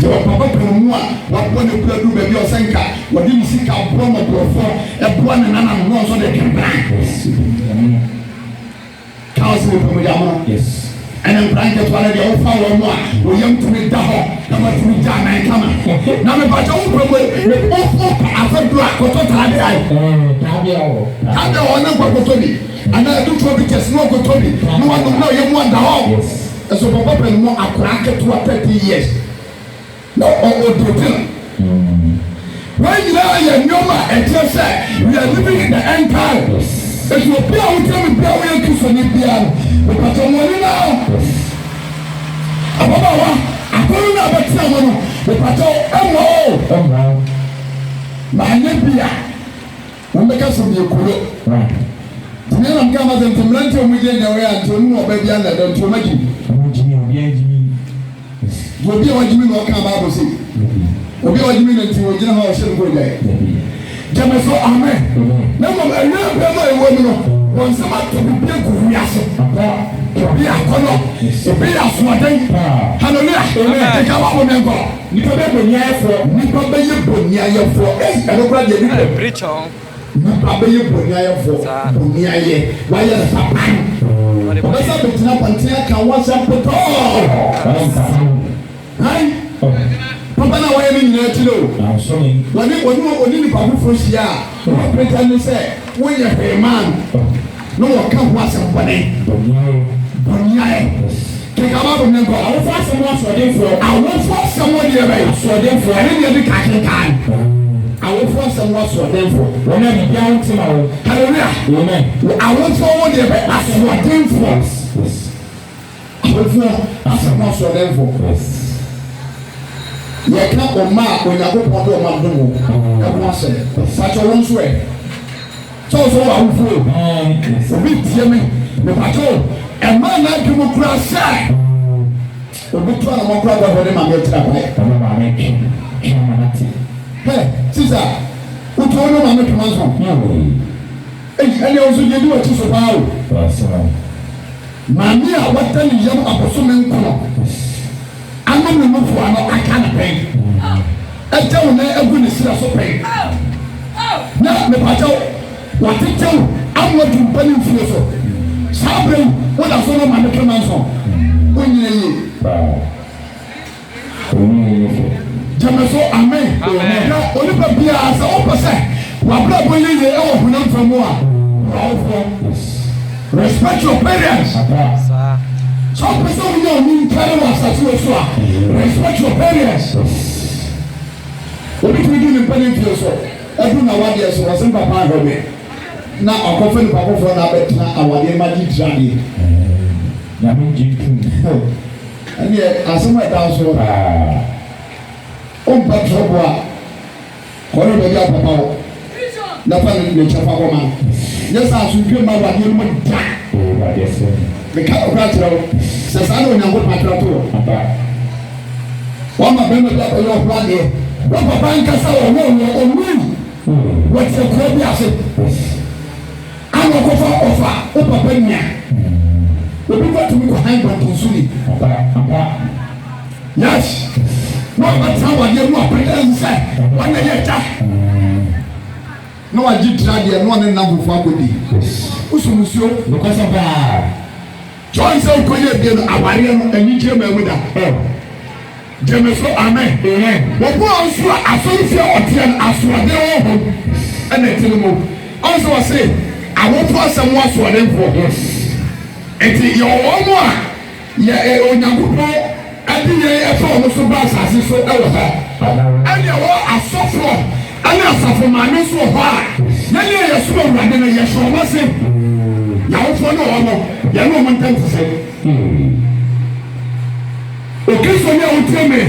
jo papa pemu a wa bone kula du be bi o senka wa di musika bro mo profo e bro na na no so de kembra kaos mo pemu jama yes and blanket wala de o fa wo mo a o yam tumi da ho na ma tumi ja na kama na me ba jo wo pemu o afa du a ko to ta de ai ta de o na ko to bi ana du to bi tes no ko to bi no wa no yam wa da ho so papa pemu akura ke to 30 years no o do it when you are and just say we are living in the end time if you be out there be away to so ni bia but money now ababa akuru na betia mo no but emo ma nya bia mo be ka so bi ekuro tini na mka ma zentemlante mu je nyawe anto nu oba bia na do to magi obi a wajimi no ka ba bo se obi a wajimi na ti wajina ha o se ko dai jemeso amen na mo anya be ma ewo mi no won se ma to bi ku wiase obi akono obi asoden hallelujah amen ka ba bo me ngo nipa be bonia yefo nipa be ye bonia yefo e no kra de bi preach on nipa be ye bonia yefo bonia ye wa ye papa o be sa betina pantia ka wa sa poto hai papa na wa ye ni nyina tilo woni ni papa frosia o pretend say when you a man no wa kan wa sa bone bonia ke ka ba bonia ko awo fa sa mo so den de ba so den fo ani de ka kan awo fa sa mo so den fo wona bi bia unti ma wo hallelujah amen awo fa wo de ba so den fo awo fa sa mo so den fo ye ka o ma o nya ko pon do o ma do mo ka mo ase pa cho won so e so wa wu fu obi tie me me pa cho e ma na ke mo kura sa obi to na mo kura do de ma me tira pa ma me ki ma na ti he sister o to no ma me to ma so ele o so je du o ti so pa o ma mi a wata ni yam aposo me nko ano ne nufu ano aka ne pɛn ɛgya wo na egu ne sira so pɛn na mepakyɛw watekyɛw amoa dumpa ne mfie so saa berɛ woda so no ma ne kema nso wonyina yie gyeme so amen na onipa biara sɛ wopɛ sɛ wabra bɔ yie ɛwɔ honam fa mu a respect your parents. So person you need carry was as you respect your parents. What do you do in parents so? Every now and then so was in papa hobe. Na akofo papa for na betina awade magi trade. Na me jintu. And yet asoma down so on patrol boa. Kono be ya papa. Na fa ni chafa ko man. Yes as you pay my wade mo da. The cat of Ratro says, I don't know what my trato. One of them is like a young plan. What a bank has our own. What's the crop asset? I'm a cover of a Penia. The people to me behind but to Suni. Yes. What about how I get more pretend? One day, no, I did try the one number for Body. Monsieur, because of John said, "Koye awari no ani kire ma mu da." Jeme so amen. Wo bo anso asonfia otian asode wo ho. Ana tilimu. Also say, awofo asem wo asode mfo. Enti yo wo mo a ye onyankopɔ adi ye efa wo so ba asase so ewo ha. Ani wo asofo, ani asafo ma ne so ho a. Na ye yeso awurade no ye so mo se. Ya wo fo no wo mo. Ya no mo ntam tse. Okay, so now we tell me,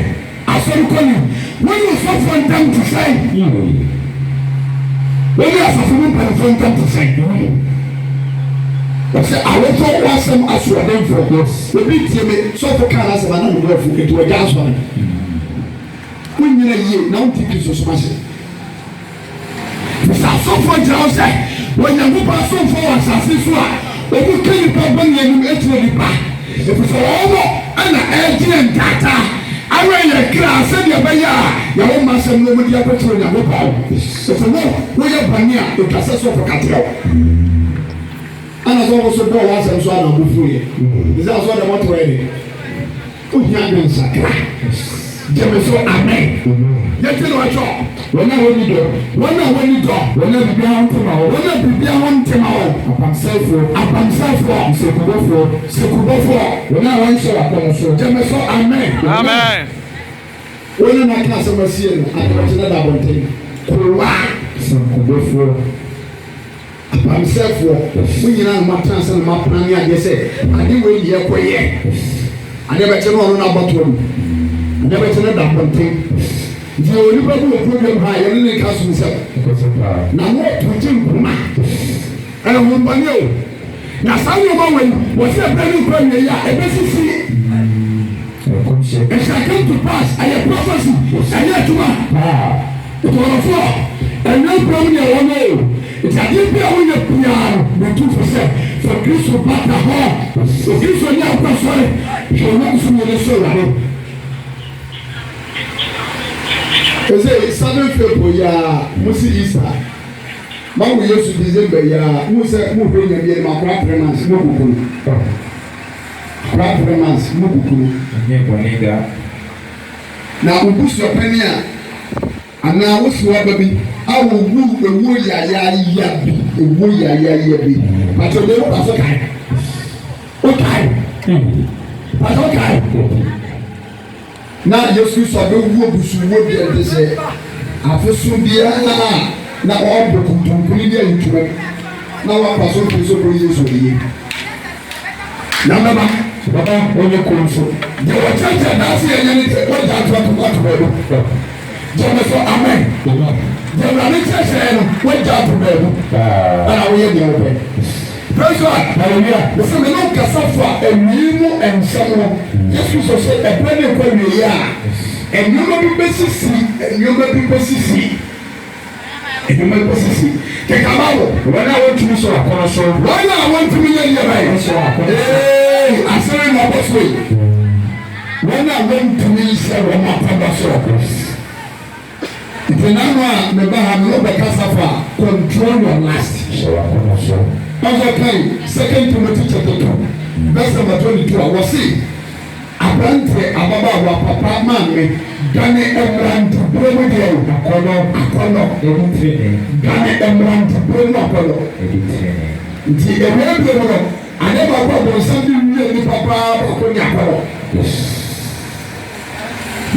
I saw you calling. When you suffer from time to say, when you are suffering from time to say, but say, I will talk once some as you are there for us. The big team, so for Canada, and I'm going to get to a gas one. When you're a year, now think you so much. Because I suffer from say, when you go so far as I see so. When you can't bring you actually back. If it's all and the data, I read a class and your baya, your own master, nobody ever told you about. So, we are Pania, the process of a cattle. And as also go once and so on before you. Is that what I want to read? Put young and sacra. So amen. Yet you know a job. When I want to do, when I be down tomorrow, when I be down tomorrow, upon self, Sekubo, when I want to show, so amen. Amen. When I can't see you, I want another one thing. Sekubo, upon self, when you know my trans and my plan, I say, I didn't wait here for you. I never tell you about one. Never tell that one thing. The only problem high, and then cast himself. Now, what to do, and a woman knew. Now, some woman was a very premier, a message. It shall come to pass. I have prophecy. I have to it was a flaw. And no problem, you know. It's a deep on the piano, the 2%. For Christ will back the hall. So, this one now, person, shall not see the soul. Say Southern people ya musi Easter. Ma wo Yesu December ya mu se mu pe nya bi ma kra premas mu kukuru. Kra premas mu kukuru. Nye bonega. Na ubusu opani a ana wo so ababi a wo wu ewo ya bi ewo ya bi. But o le paso kai. O kai. Paso kai. Na Yesu sabe wo busu wo bi ade se afoso bia na o bo kuntunkuni dia ntuma na wa paso so ko Yesu yi na baba onye konso de wa chacha na se yenye ni te o ja to ko do jeme so amen de na ni chacha no wa ja to do ana wo ye ni o be praise God hallelujah the same no kasafa enimu ensamo Yesu so say e pele ko wi ya enimu bi besisi ke kamawo wana want to so akono so wana want to me ye bai so akono asere na boso When I went to minister on my father's office, the number never have no better control your last. Okay, 2 Timothy chapter 2, verse number 22. I was see. Abrante ababa wa papa mame gane emrantu bremu de akono editrene gane emrantu bremu akono editrene nti ewe bremu no ane baba bo sabi wie ni papa akonya akono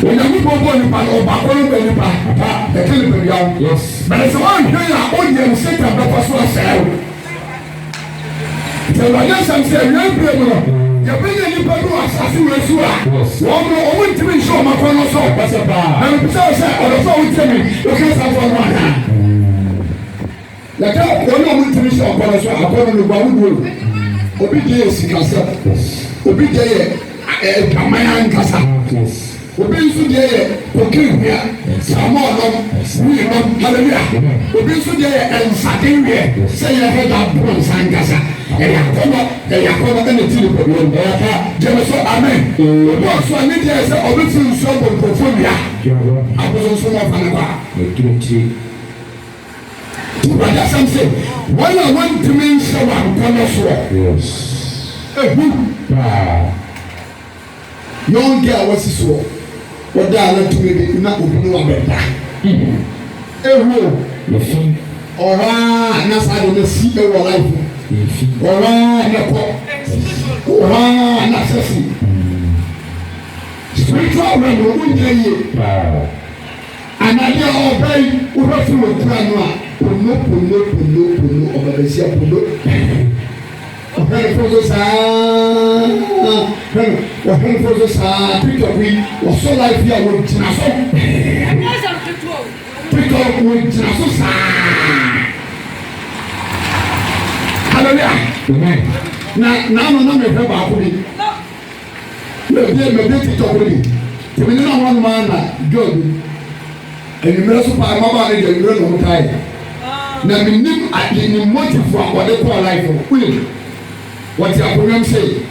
Oyamu bobo ni pa oba kono be ni pa e kele be yawo yes but so one here onye no seta be paso asel so la yasam se ewe bremu no yabenya nipa do asase wesu a wo ntimi nso makono so pasapa na mpisa se oroso utemi okesa fo no ana laka wo ntimi nso makono so akono no gba wudo obi je sikasa obi je ye kamaya nkasa obi nso je ye kokirhia samono ni hallelujah obi nso je ye ensadewe se ye heda bron sangasa yakono ene tiri problem jemeso amen so ani dey say obi fi nso bonkofonia abozo so na fana kwa ekirikiri brother sam say when I want to mean so one kono so yes young girl was so oda ala to me na obi no abeda yefi ora na sa do si e wo life ora na ko ora na sesi spiritual realm wo nyaye anade obey wo fa fi wo kura no a pono obabesia pono Ohen sa pick up we was so life here wo tina so pick up wo tina so sa hallelujah amen na me fe ba ko bi me be TikTok ko bi te me na one man na god eni me so pa ma ba ne de no mo tai na me nim adini motive for what they call life will what you program say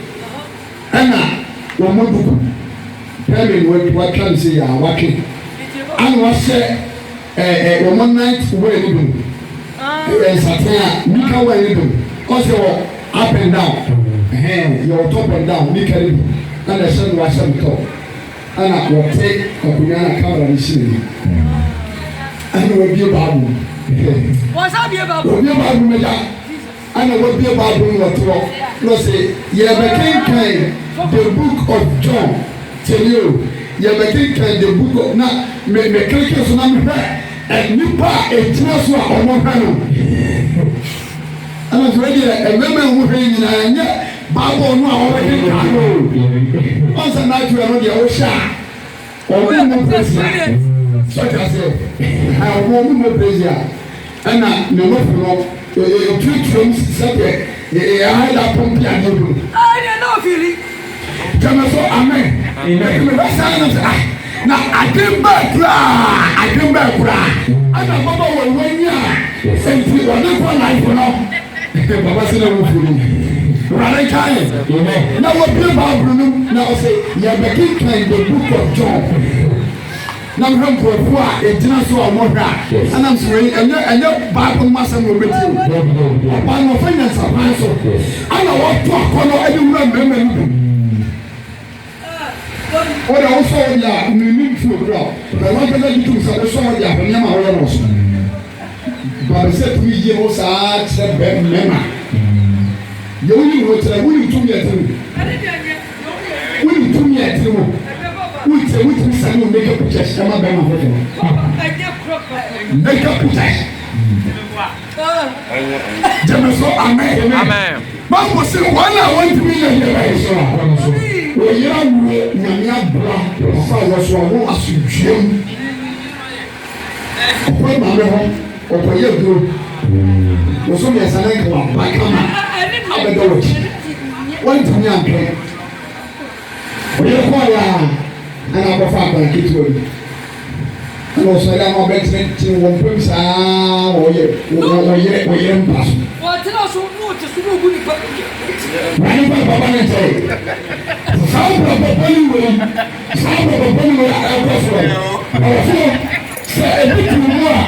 ana wo moduku tell what can say ya wake and what say wo night way ni dum satania nika way ni dum also up and down your top and down nika ni and the sun was on top ana what take okunya camera ni shiri ana wo bi babu what's up here babu wo bi babu meja ana wo bi babu no to no say ye be king the book of John tell you ye be king the book of na me click so na me and nipa etina so a omo hwa no ana so dey ememe hu hwe nyina nya babu no a wo be ka no once na tu no dey wo sha omo mo president so ka say ha omo mo president ana ne mo furo o twitrum sabe I had a pump and you. I didn't know feeling. Come so amen. Now I came back. I don't know when you are. Since you are not for life, you know. Baba said, I will feel rather kind. Now what be about Bruno? Now say, you are making kind the book of John. Now I'm for a dinner so I'm and I'm sorry, and your Bible must have with you. Upon your finance, I know what to follow everyone. What I also ya meaning to grow. The one that you do so so ya from Yama Ramos. But said to me, you was a member. You will do me at him. Will you do me at him? Which son will make a picture, come up and make a picture. Amen. But was it 1 hour million? Well, young bra, so was one as you dream. Upon my home, or for your group, was only as an ankle by coming. I don't know. One to me, I'm playing. And I go far by kids with me. And also, I'm not betting to one prince. Or yet, pass. What else? Running by Papa and say, Some probably will. Some probably will. Say a bit more.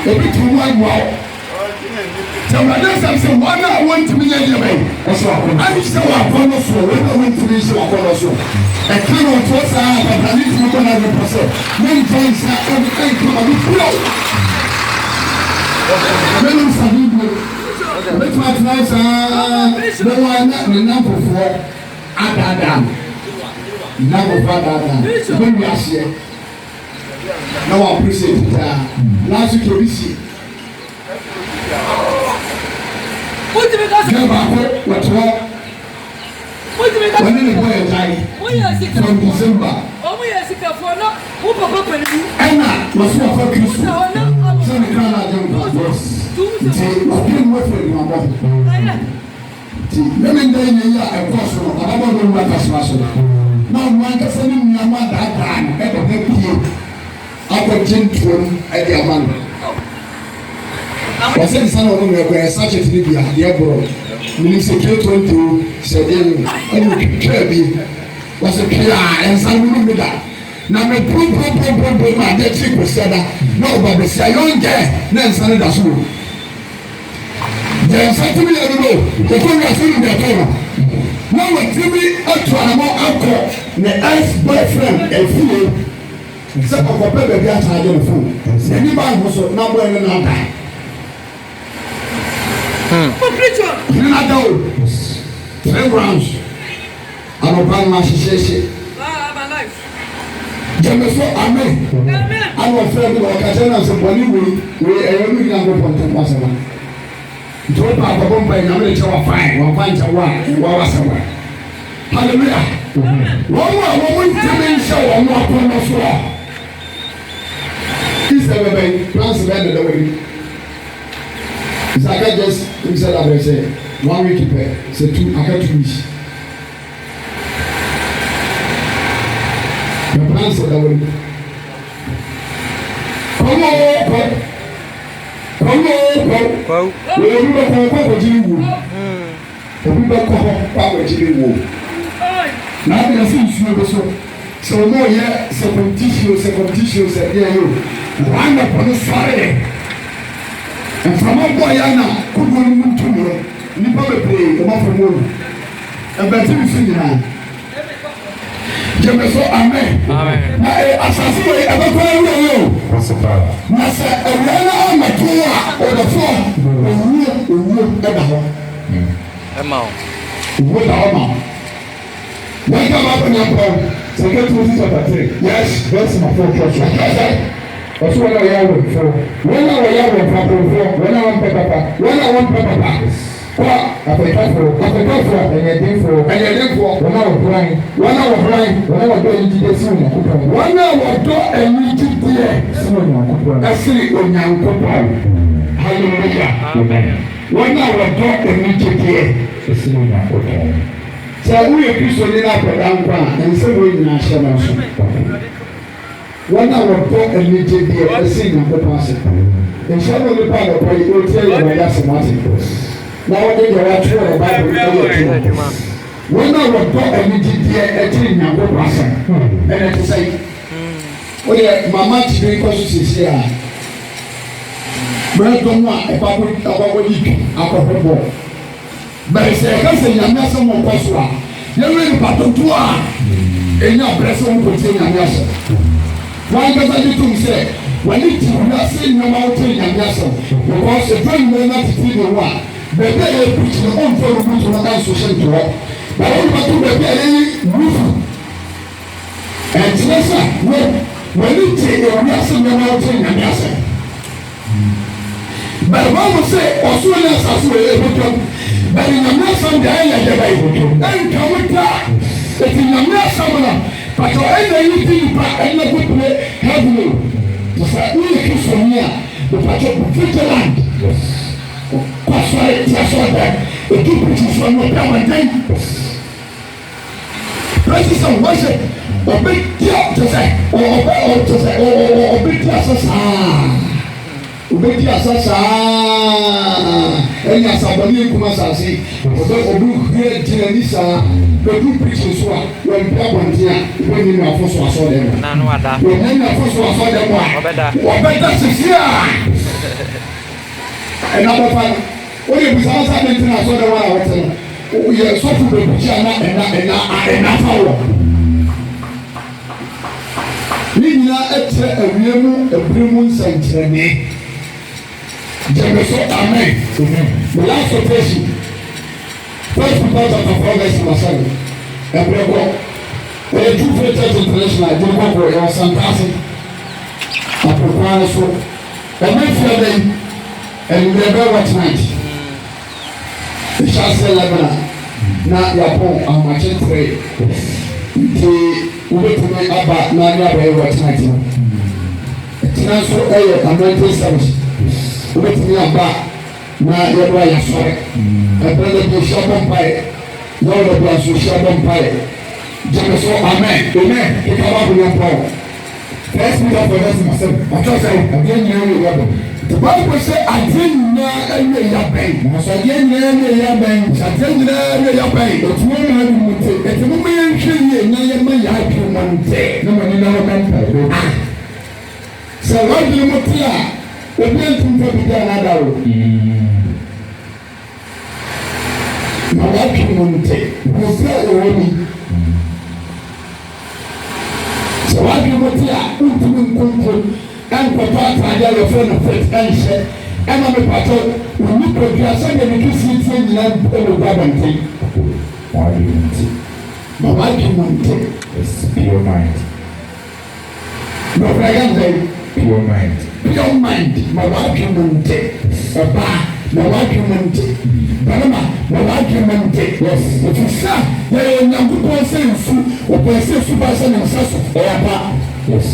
A bit more. Somebody says, "One I want to be a man." I'm so upon us. When I went to be so upon us, I cannot trust her, but I need to go another person. Many times I can't come and flow. Many times let's watch nice. No one not the number for Adam. Number for Adam. When we are here, now I appreciate it. Last week we see. What do you make us? What's wrong? What do you make us? When did the boy die? From December. Oh, we are sick of one. Who papa and you? Anna was one for Christmas. So the crown of them was being with you, my brother. Women day in the year, of course, I don't know what that's possible. Now, one can send him your mother at the day. I got gentlemen at the Amanda. I said, son of them were such a trivia, dear bro. Municipal 20 said, and Kirby was a clear and some with that. Now, my poor, my dead chick was said, no, but the Sion there, then son of the school. There's something I don't know. The phone was in their camera. Now, what Timmy up to more alcohol, the ex-boyfriend, a fool. Except for Pepper, they are tired of the phone. Anybody was not wearing another. You not know. 3 rounds. I'm a brand my shit. Jameso, amen. I'm a friend of Catana, so when we are looking at the point of Passama. Drop out the bomb by number 5, 1 find a one, somewhere. Hallelujah. One more show on what on the floor. He's never been plans the way. It's like I just said, I say 1 week pay, say 2, I got 2 weeks. The plans are that way. Come on. Now we are seeing so more here, second tissue, said, yeah, you. One upon the Friday. And from a boy, Anna, could go to me. You probably play, come up from home. And better you sing now. Jameso, amen. Amen. Assassin, ever go away. What's the power? Nasa, a runner on the tour or the floor. What about your phone? Second to chapter 3. Yes, that's my phone. That's what I am for. When I am for, when I want pepper, when I want pepper. Africa for, and you're for, when I was blind, when I was doing the soon, when I was doing the actually on young couple. Hallelujah. Amen. When I was doing the so we are Christian in our and so we national. When I was doing the singing the person, and some of the part of what you will tell you about that's a matter. Now I think you're actually a Bible. When I was taught a team, and to say, oh, yeah, my match very cautious here. But I don't want a public alcohol. But it's a cousin, and that's someone possible. You're really part of 2 hours. And your breast won't contain your answer. Why does I do to say, when it's saying no mountain and yasser, because the friend will not see the one. The day preach the own for the good to not social to work. But all about to be roof. And Tessa, when you take your yasser, no mountain and yasser. But one will say, or soon as I will become, but in the mess on the island, and come with that. It's in the mess of them. But your anything back and not good play heavily. To say, we kiss from here, the patrol of Switzerland. That's why it's that. The two pictures from your power then. Places of worship, or big deal to say, or big classes. obedi asasa enya sabani kuma sase obu hie jinani sa bedu preaching so a we bia bontia we ni na foso aso dem na no ada we ni na foso aso dem a obeda sisia ena ba o ye bisa sa mente na aso dem a wote o ye so fu be bia na ena fawo ni nyina etre awiemu ebrimu nsankyerene Jemeso amen. The last quotation. First Peter chapter 4 verse number 7. Ebrego. The True Faith Church International. Jemeso for your fantastic. Apropos so. And next Friday, and you never watch night. The Chancellor Lebanon. Na Yapon and Machin 3. The Ubetumi Abba na never watch night. Transfer air and mental service. Ubetumi aba na yɛbɔ ayasɔre ɛbɛrɛ bi ohyia bɔ mpaeɛ na ɔdɔ bi aso ohyia bɔ mpaeɛ gyeme so amen keka ba bo yɛn pɔw first Peter 4 verse number 7 ɔtɔ sɛ adeɛ nyinaa yɛ yabɛn the Bible sɛ adeɛ nyinaa yɛ yabɛn nanso adeɛ nyinaa yɛ yabɛn adeɛ nyinaa yɛ yabɛn ɛtumi ma bi mu nte ɛtumi ma yɛnhwɛ yie na yɛma yɛ adwene ma nte na ma nina wɔma mpaeɛ sɛ wadwene mu te a obi ntumfa bi da na da ro na waphi mo nte bofra ewo ni so waphi mo ti a ntumi nkonko ankɔtɔ atade a yɛfrɛ no fit ɛnhyɛ ɛma me patɔ onni produa sɛdeɛ ne kisi tie nyina ɛwɔ gba bɛnten ma waphi mo nte pure mind. bɔfra yɛn Pure mind. Pure mind. Ma wajumente. Eba. Ma wajumente. Barama. Ma wajumente. Yes. If you say, yeah, nyangupo say nsu. Opo say nsu ba say nsaso. Eba. Yes.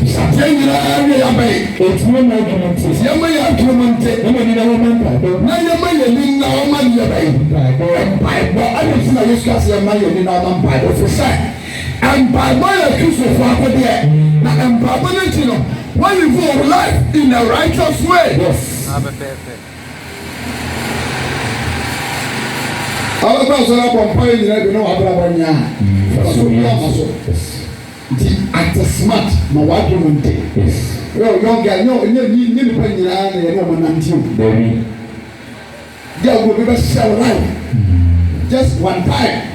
Satya area yabai. Etimo ma wajumente. Yama wajumente. Yama ni na wamamba. Na yama yeli na wamamba yabai. Bible. Ayo sina Yesu kasi yama yeli na wamamba. If you say, and Bible ya Kristo for akode. Na Bible nti no. When you live life in a righteous way. Yes. Our person up on point, you know, Abraham. At smart, my wife, you yes. Well, young guy, no, you need to pay the eye and woman until baby. There will be sell life. Just one time.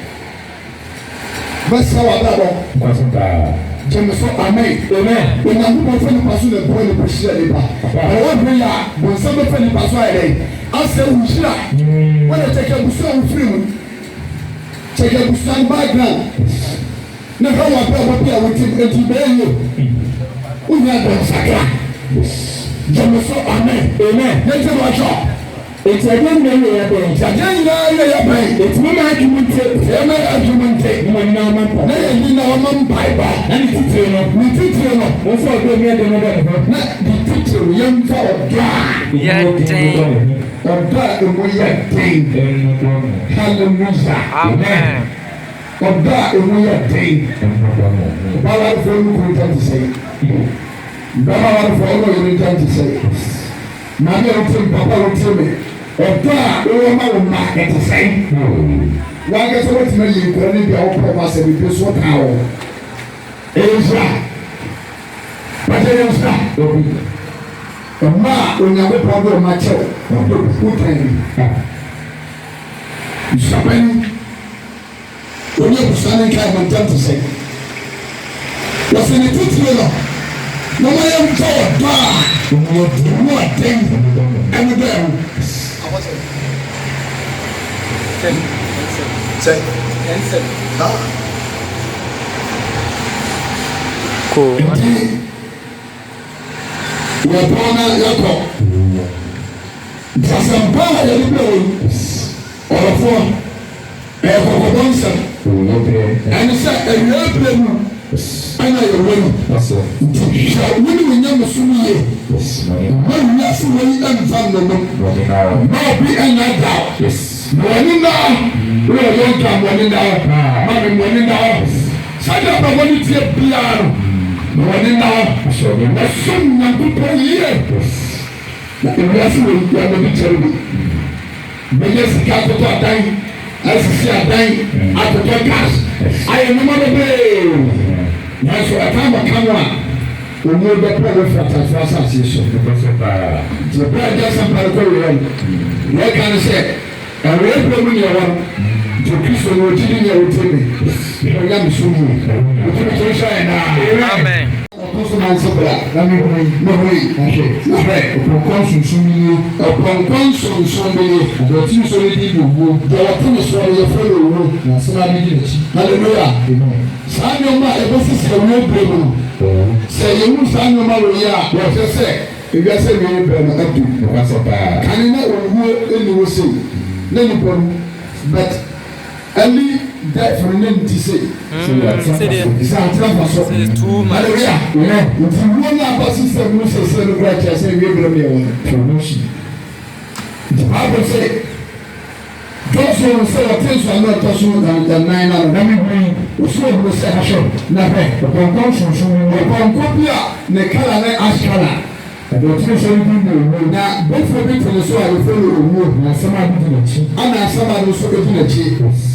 But so about Jemeso amen. Amen. When you go for the person that boy the preacher ba. I want prayer. When somebody for the person I say we shira. When I take a busan free. Take a busan background. Na how I pray what you want to be you. We have the sakra. Jemeso amen. Amen. Let's watch out. It's again many again. Again again. It's no argument. No argument. No man. No man Bible. And it's teacher. No for go near the mother. The teacher young for God. Yet God we are thing. Hallelujah. Amen. God we are thing. Baba for you to say. Baba for you to say. Mami otim papa otim ọ̀tọ̀ a wọ́n ma wọ́n ma ẹ̀tì sẹ́yìn wọ́n akẹ́sọ̀ wọ́n ti ma yẹ nkura níbi àwọn pọ̀ ma sẹ́bi bí so ká wọ́ ẹ̀yẹ́sà pàṣẹ yẹn sà ọ̀ma ònyàwó pọ̀ bí ọ̀ma kyẹw ọ̀dọ̀ kú tẹ̀lé nsọ̀bẹ́ni onye busani ká ẹ̀mọ̀ ntẹ́ ti sẹ́yìn wọ́n sẹ́ni títí lọ wọ́n ma yẹ nkọ́ ọ̀dọ́ a wọ́n ọ̀dẹ́n ẹni bẹ́ẹ̀ o. Cool. We're born at Yako. There's a bar at the blue. Or a phone. And it's a real problem. I know you're winning. Winning with young Sumi. When you have to win and find the moon. No, be another. Yes. Morning now. We are young time morning now. Mommy morning now. Send up a money to a piano. Morning now. The sun and people here. na ewiase wɔ yi ama bi kyerɛ bi bɛyɛ sika atotɔ adan asisi adan atotɔ gas ayɛ nnoma bebree nanso ɛka mɔka no a omuo bɛpɛ no fratafo asase so nti ɛbrɛ agya sampare kɔ wura no na ɛka no sɛ ɛwɛɛ pɛ mu neɛ wɔ no nti kristo no ɔgyidi neɛ wɔtie me ɔnya me so mu ɔtumi to nhyɛ ɛ naa amen ɔkoso na nsebra na mehoi ahwɛ ɔpɔnkɔn sunsum nie ɔpɔnkɔn sunsum nie ɔtumi so ne di de owuo deɛ wɔtene so no yɛfrɛ no owuo na asɛm abɛdi n'akyi halleluya saa nneɔma a ɛbɛsisi awuo berɛ mu no sɛ yɛwu saa nneɔma wɔ yi a wɔhwɛ sɛ ewiase nwene berɛ no adu kane na owuo ɛni wɔ sei na nipa no but early death for name to say it's a transfer hallelujah nti wo na ba system no say no great say we bring me one promotion the Bible say Joshua say what things are not possible than the nine and let me bring so we say hasho na be kon so kon bia ne kala ne ashkala ɛdɔtí sɛ ɛdi na owu na bɛfɛ bi tɛnɛ so a yɛfɛ no owu na asɛm a bi di n'akyi ana asɛm a no so ɛdi n'akyi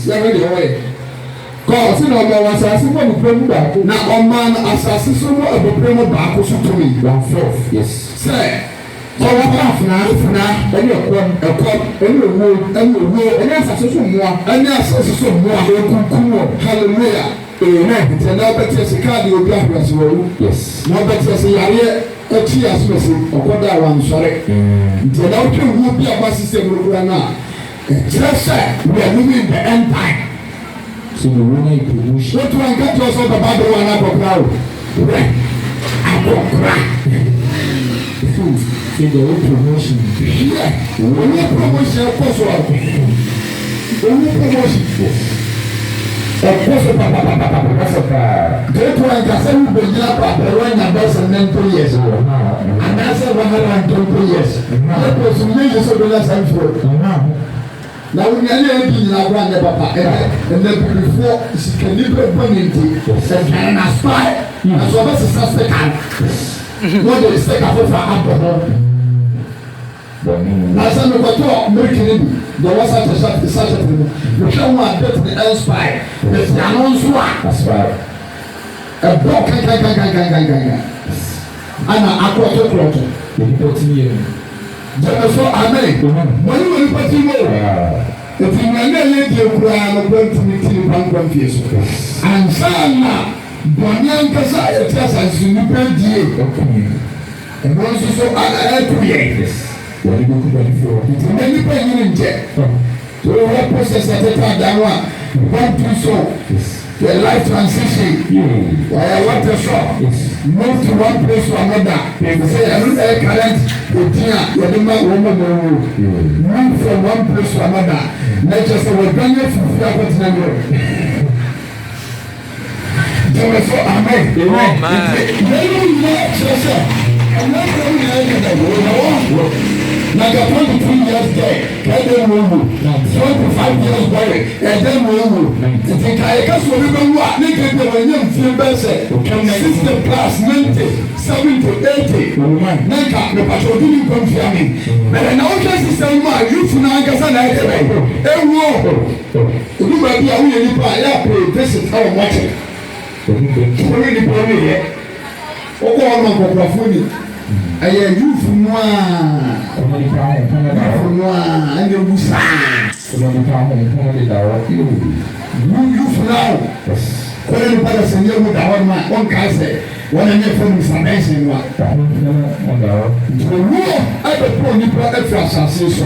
yɛbɛ deɛ ɔyɛ kɔɔ si na ɔma wɔ asase mu abopire mu baako na ɔma no asase so mu abopire mu baako so tumi 1/4 yes sɛ ɔwɔ kɔ afena ɛne ɛkɔm ɛne owu ɛne asase so mmoa ekunkum wɔ hallelujah amen nti ɛna ɔbɛte sika de obi ahwɛ so wɔwu yes na ɔbɛte sɛ yareɛ ɛkyi asomasi ɔkɔda a wansɔre nti ɛna wotwe wuo bi a ba system no kura no a ɛkyerɛ sɛ we are living in the end time so the woman promotion wotu anka kyerɛ sɛ ɔbɛba bɛ wa no akɔkora o wɛ akɔkora so the whole promotion yɛ ɔwɔ promotion ɛkɔ so a ɔwɔ promotion ɛkɔso papapapapapapa deeto ankasa wo bɛgyina paapɛrɛ nya bɛsɛ 90 years wɔ anaasɛ 120 years ɛkɔso yɛyɛ sɛ bɛnya sanfoɔ na wonyane adi nyina kora nyɛ papa ɛnɛ bibifoɔ sikani bɛbɔ ne nti ɛdwane na spae na so ɔbɛsesa seka no na ɔde seka fofa abɔ ho na sɛ mekɔtɔ mmerikini bi deɛ wɔ sachet no mehwɛ ho a det ne ɛnspire bɛsi ano nso a ɛbɔ kankankankankankankan ana akɔtɔ korɔtɔ gyeme so amen mɔne wɔ nipa ti mu ɛti mmane ɛyɛ die koraa no bɛntumi ti nipa nkwanfie so ansa na bɔne ankasa a yɛte asase so nipa die ɛno nso so ɛkuyɛ wọ́n ní kókó bẹ́ẹ̀ ni fún ọ. Ìtìmọ̀ nípa yìí ń jẹ. So wọ́n process àtẹ̀tẹ̀ àdáwọ̀ à wọ́n tún so the life transition. Wàyà wọ́n tẹ̀ sọ. Move to one place to another. Ṣé ẹnu ẹ̀ current òtí à yẹ́dí máa wọ́n mọ̀ mọ̀ wò. Move from one place to another. N'ẹ̀kyẹ̀ sọ wọ́n gbẹ́nyẹ fùfú akọ̀tìnà mi. Jẹ́wọ́ sọ amen. Yẹ́nì yẹ kyerẹ́ sẹ́ ẹ̀nà ìfẹ́ mi yẹ kẹ̀kẹ́ wọ́n wọ́n. Like a 23 years there, and then we will. 25 years buried, and then we will. If you can't remember what, they can do when you feel better. 60 plus 90, 70, 80. Naka, the patrol didn't come to me. But I know just the same man, you for now, because I had a war. You might be a really bad, this is how I'm watching. Really, probably, oh, I'm not going to ɛyɛ yufu mua yufu mua ɛyɛ wusa yufu naa kɔlɛ nipa dɛ sɛ nyɛ mu da hɔ ma wɔn kaa sɛ wɔn anyɛ fɛn mu foundation wa owuo ɛbɛ pɔ nipa ɛfiri asase so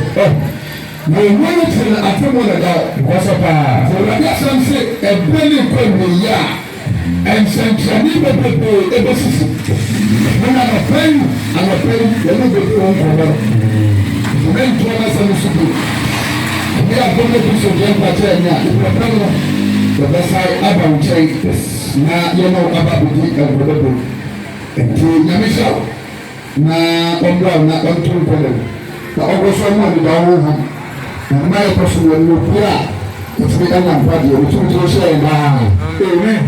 na owuo no tiri atɛmɔ na da nkɔsɔ paa ɔwurade asɛm sɛ ɛbɛ ne nkɔ nwɛyi a ɛnsɛnkyerɛnne bebree ɛbɛsisi wɔn anɔpɛyi yɛn bɛbi wɔn kɔnɔ wɔn ntoɔ n'asɛm so bi ɛbi abɔmɔ bi so deɛ mpakyɛ ɛnya ìpɛpɛ no yɛbɛsa aba nkyɛn na yɛn no aba bɛdi ɛwɔdɔdɔ nti nyame hyɛ na ɔmbra na ɔnto nkɔlɛ na ɔbɔ so ɔmo ɔdeda ɔmo ho na ɔmo ayɛ kɔ so wɔn no pie a ɛtumi ɛna mpa deɛ ɔtumi to hyɛ yɛn naa amen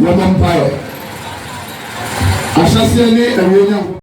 wɔn mpaeɛ ahyɛseɛ ne ɛwɔ nyɛ.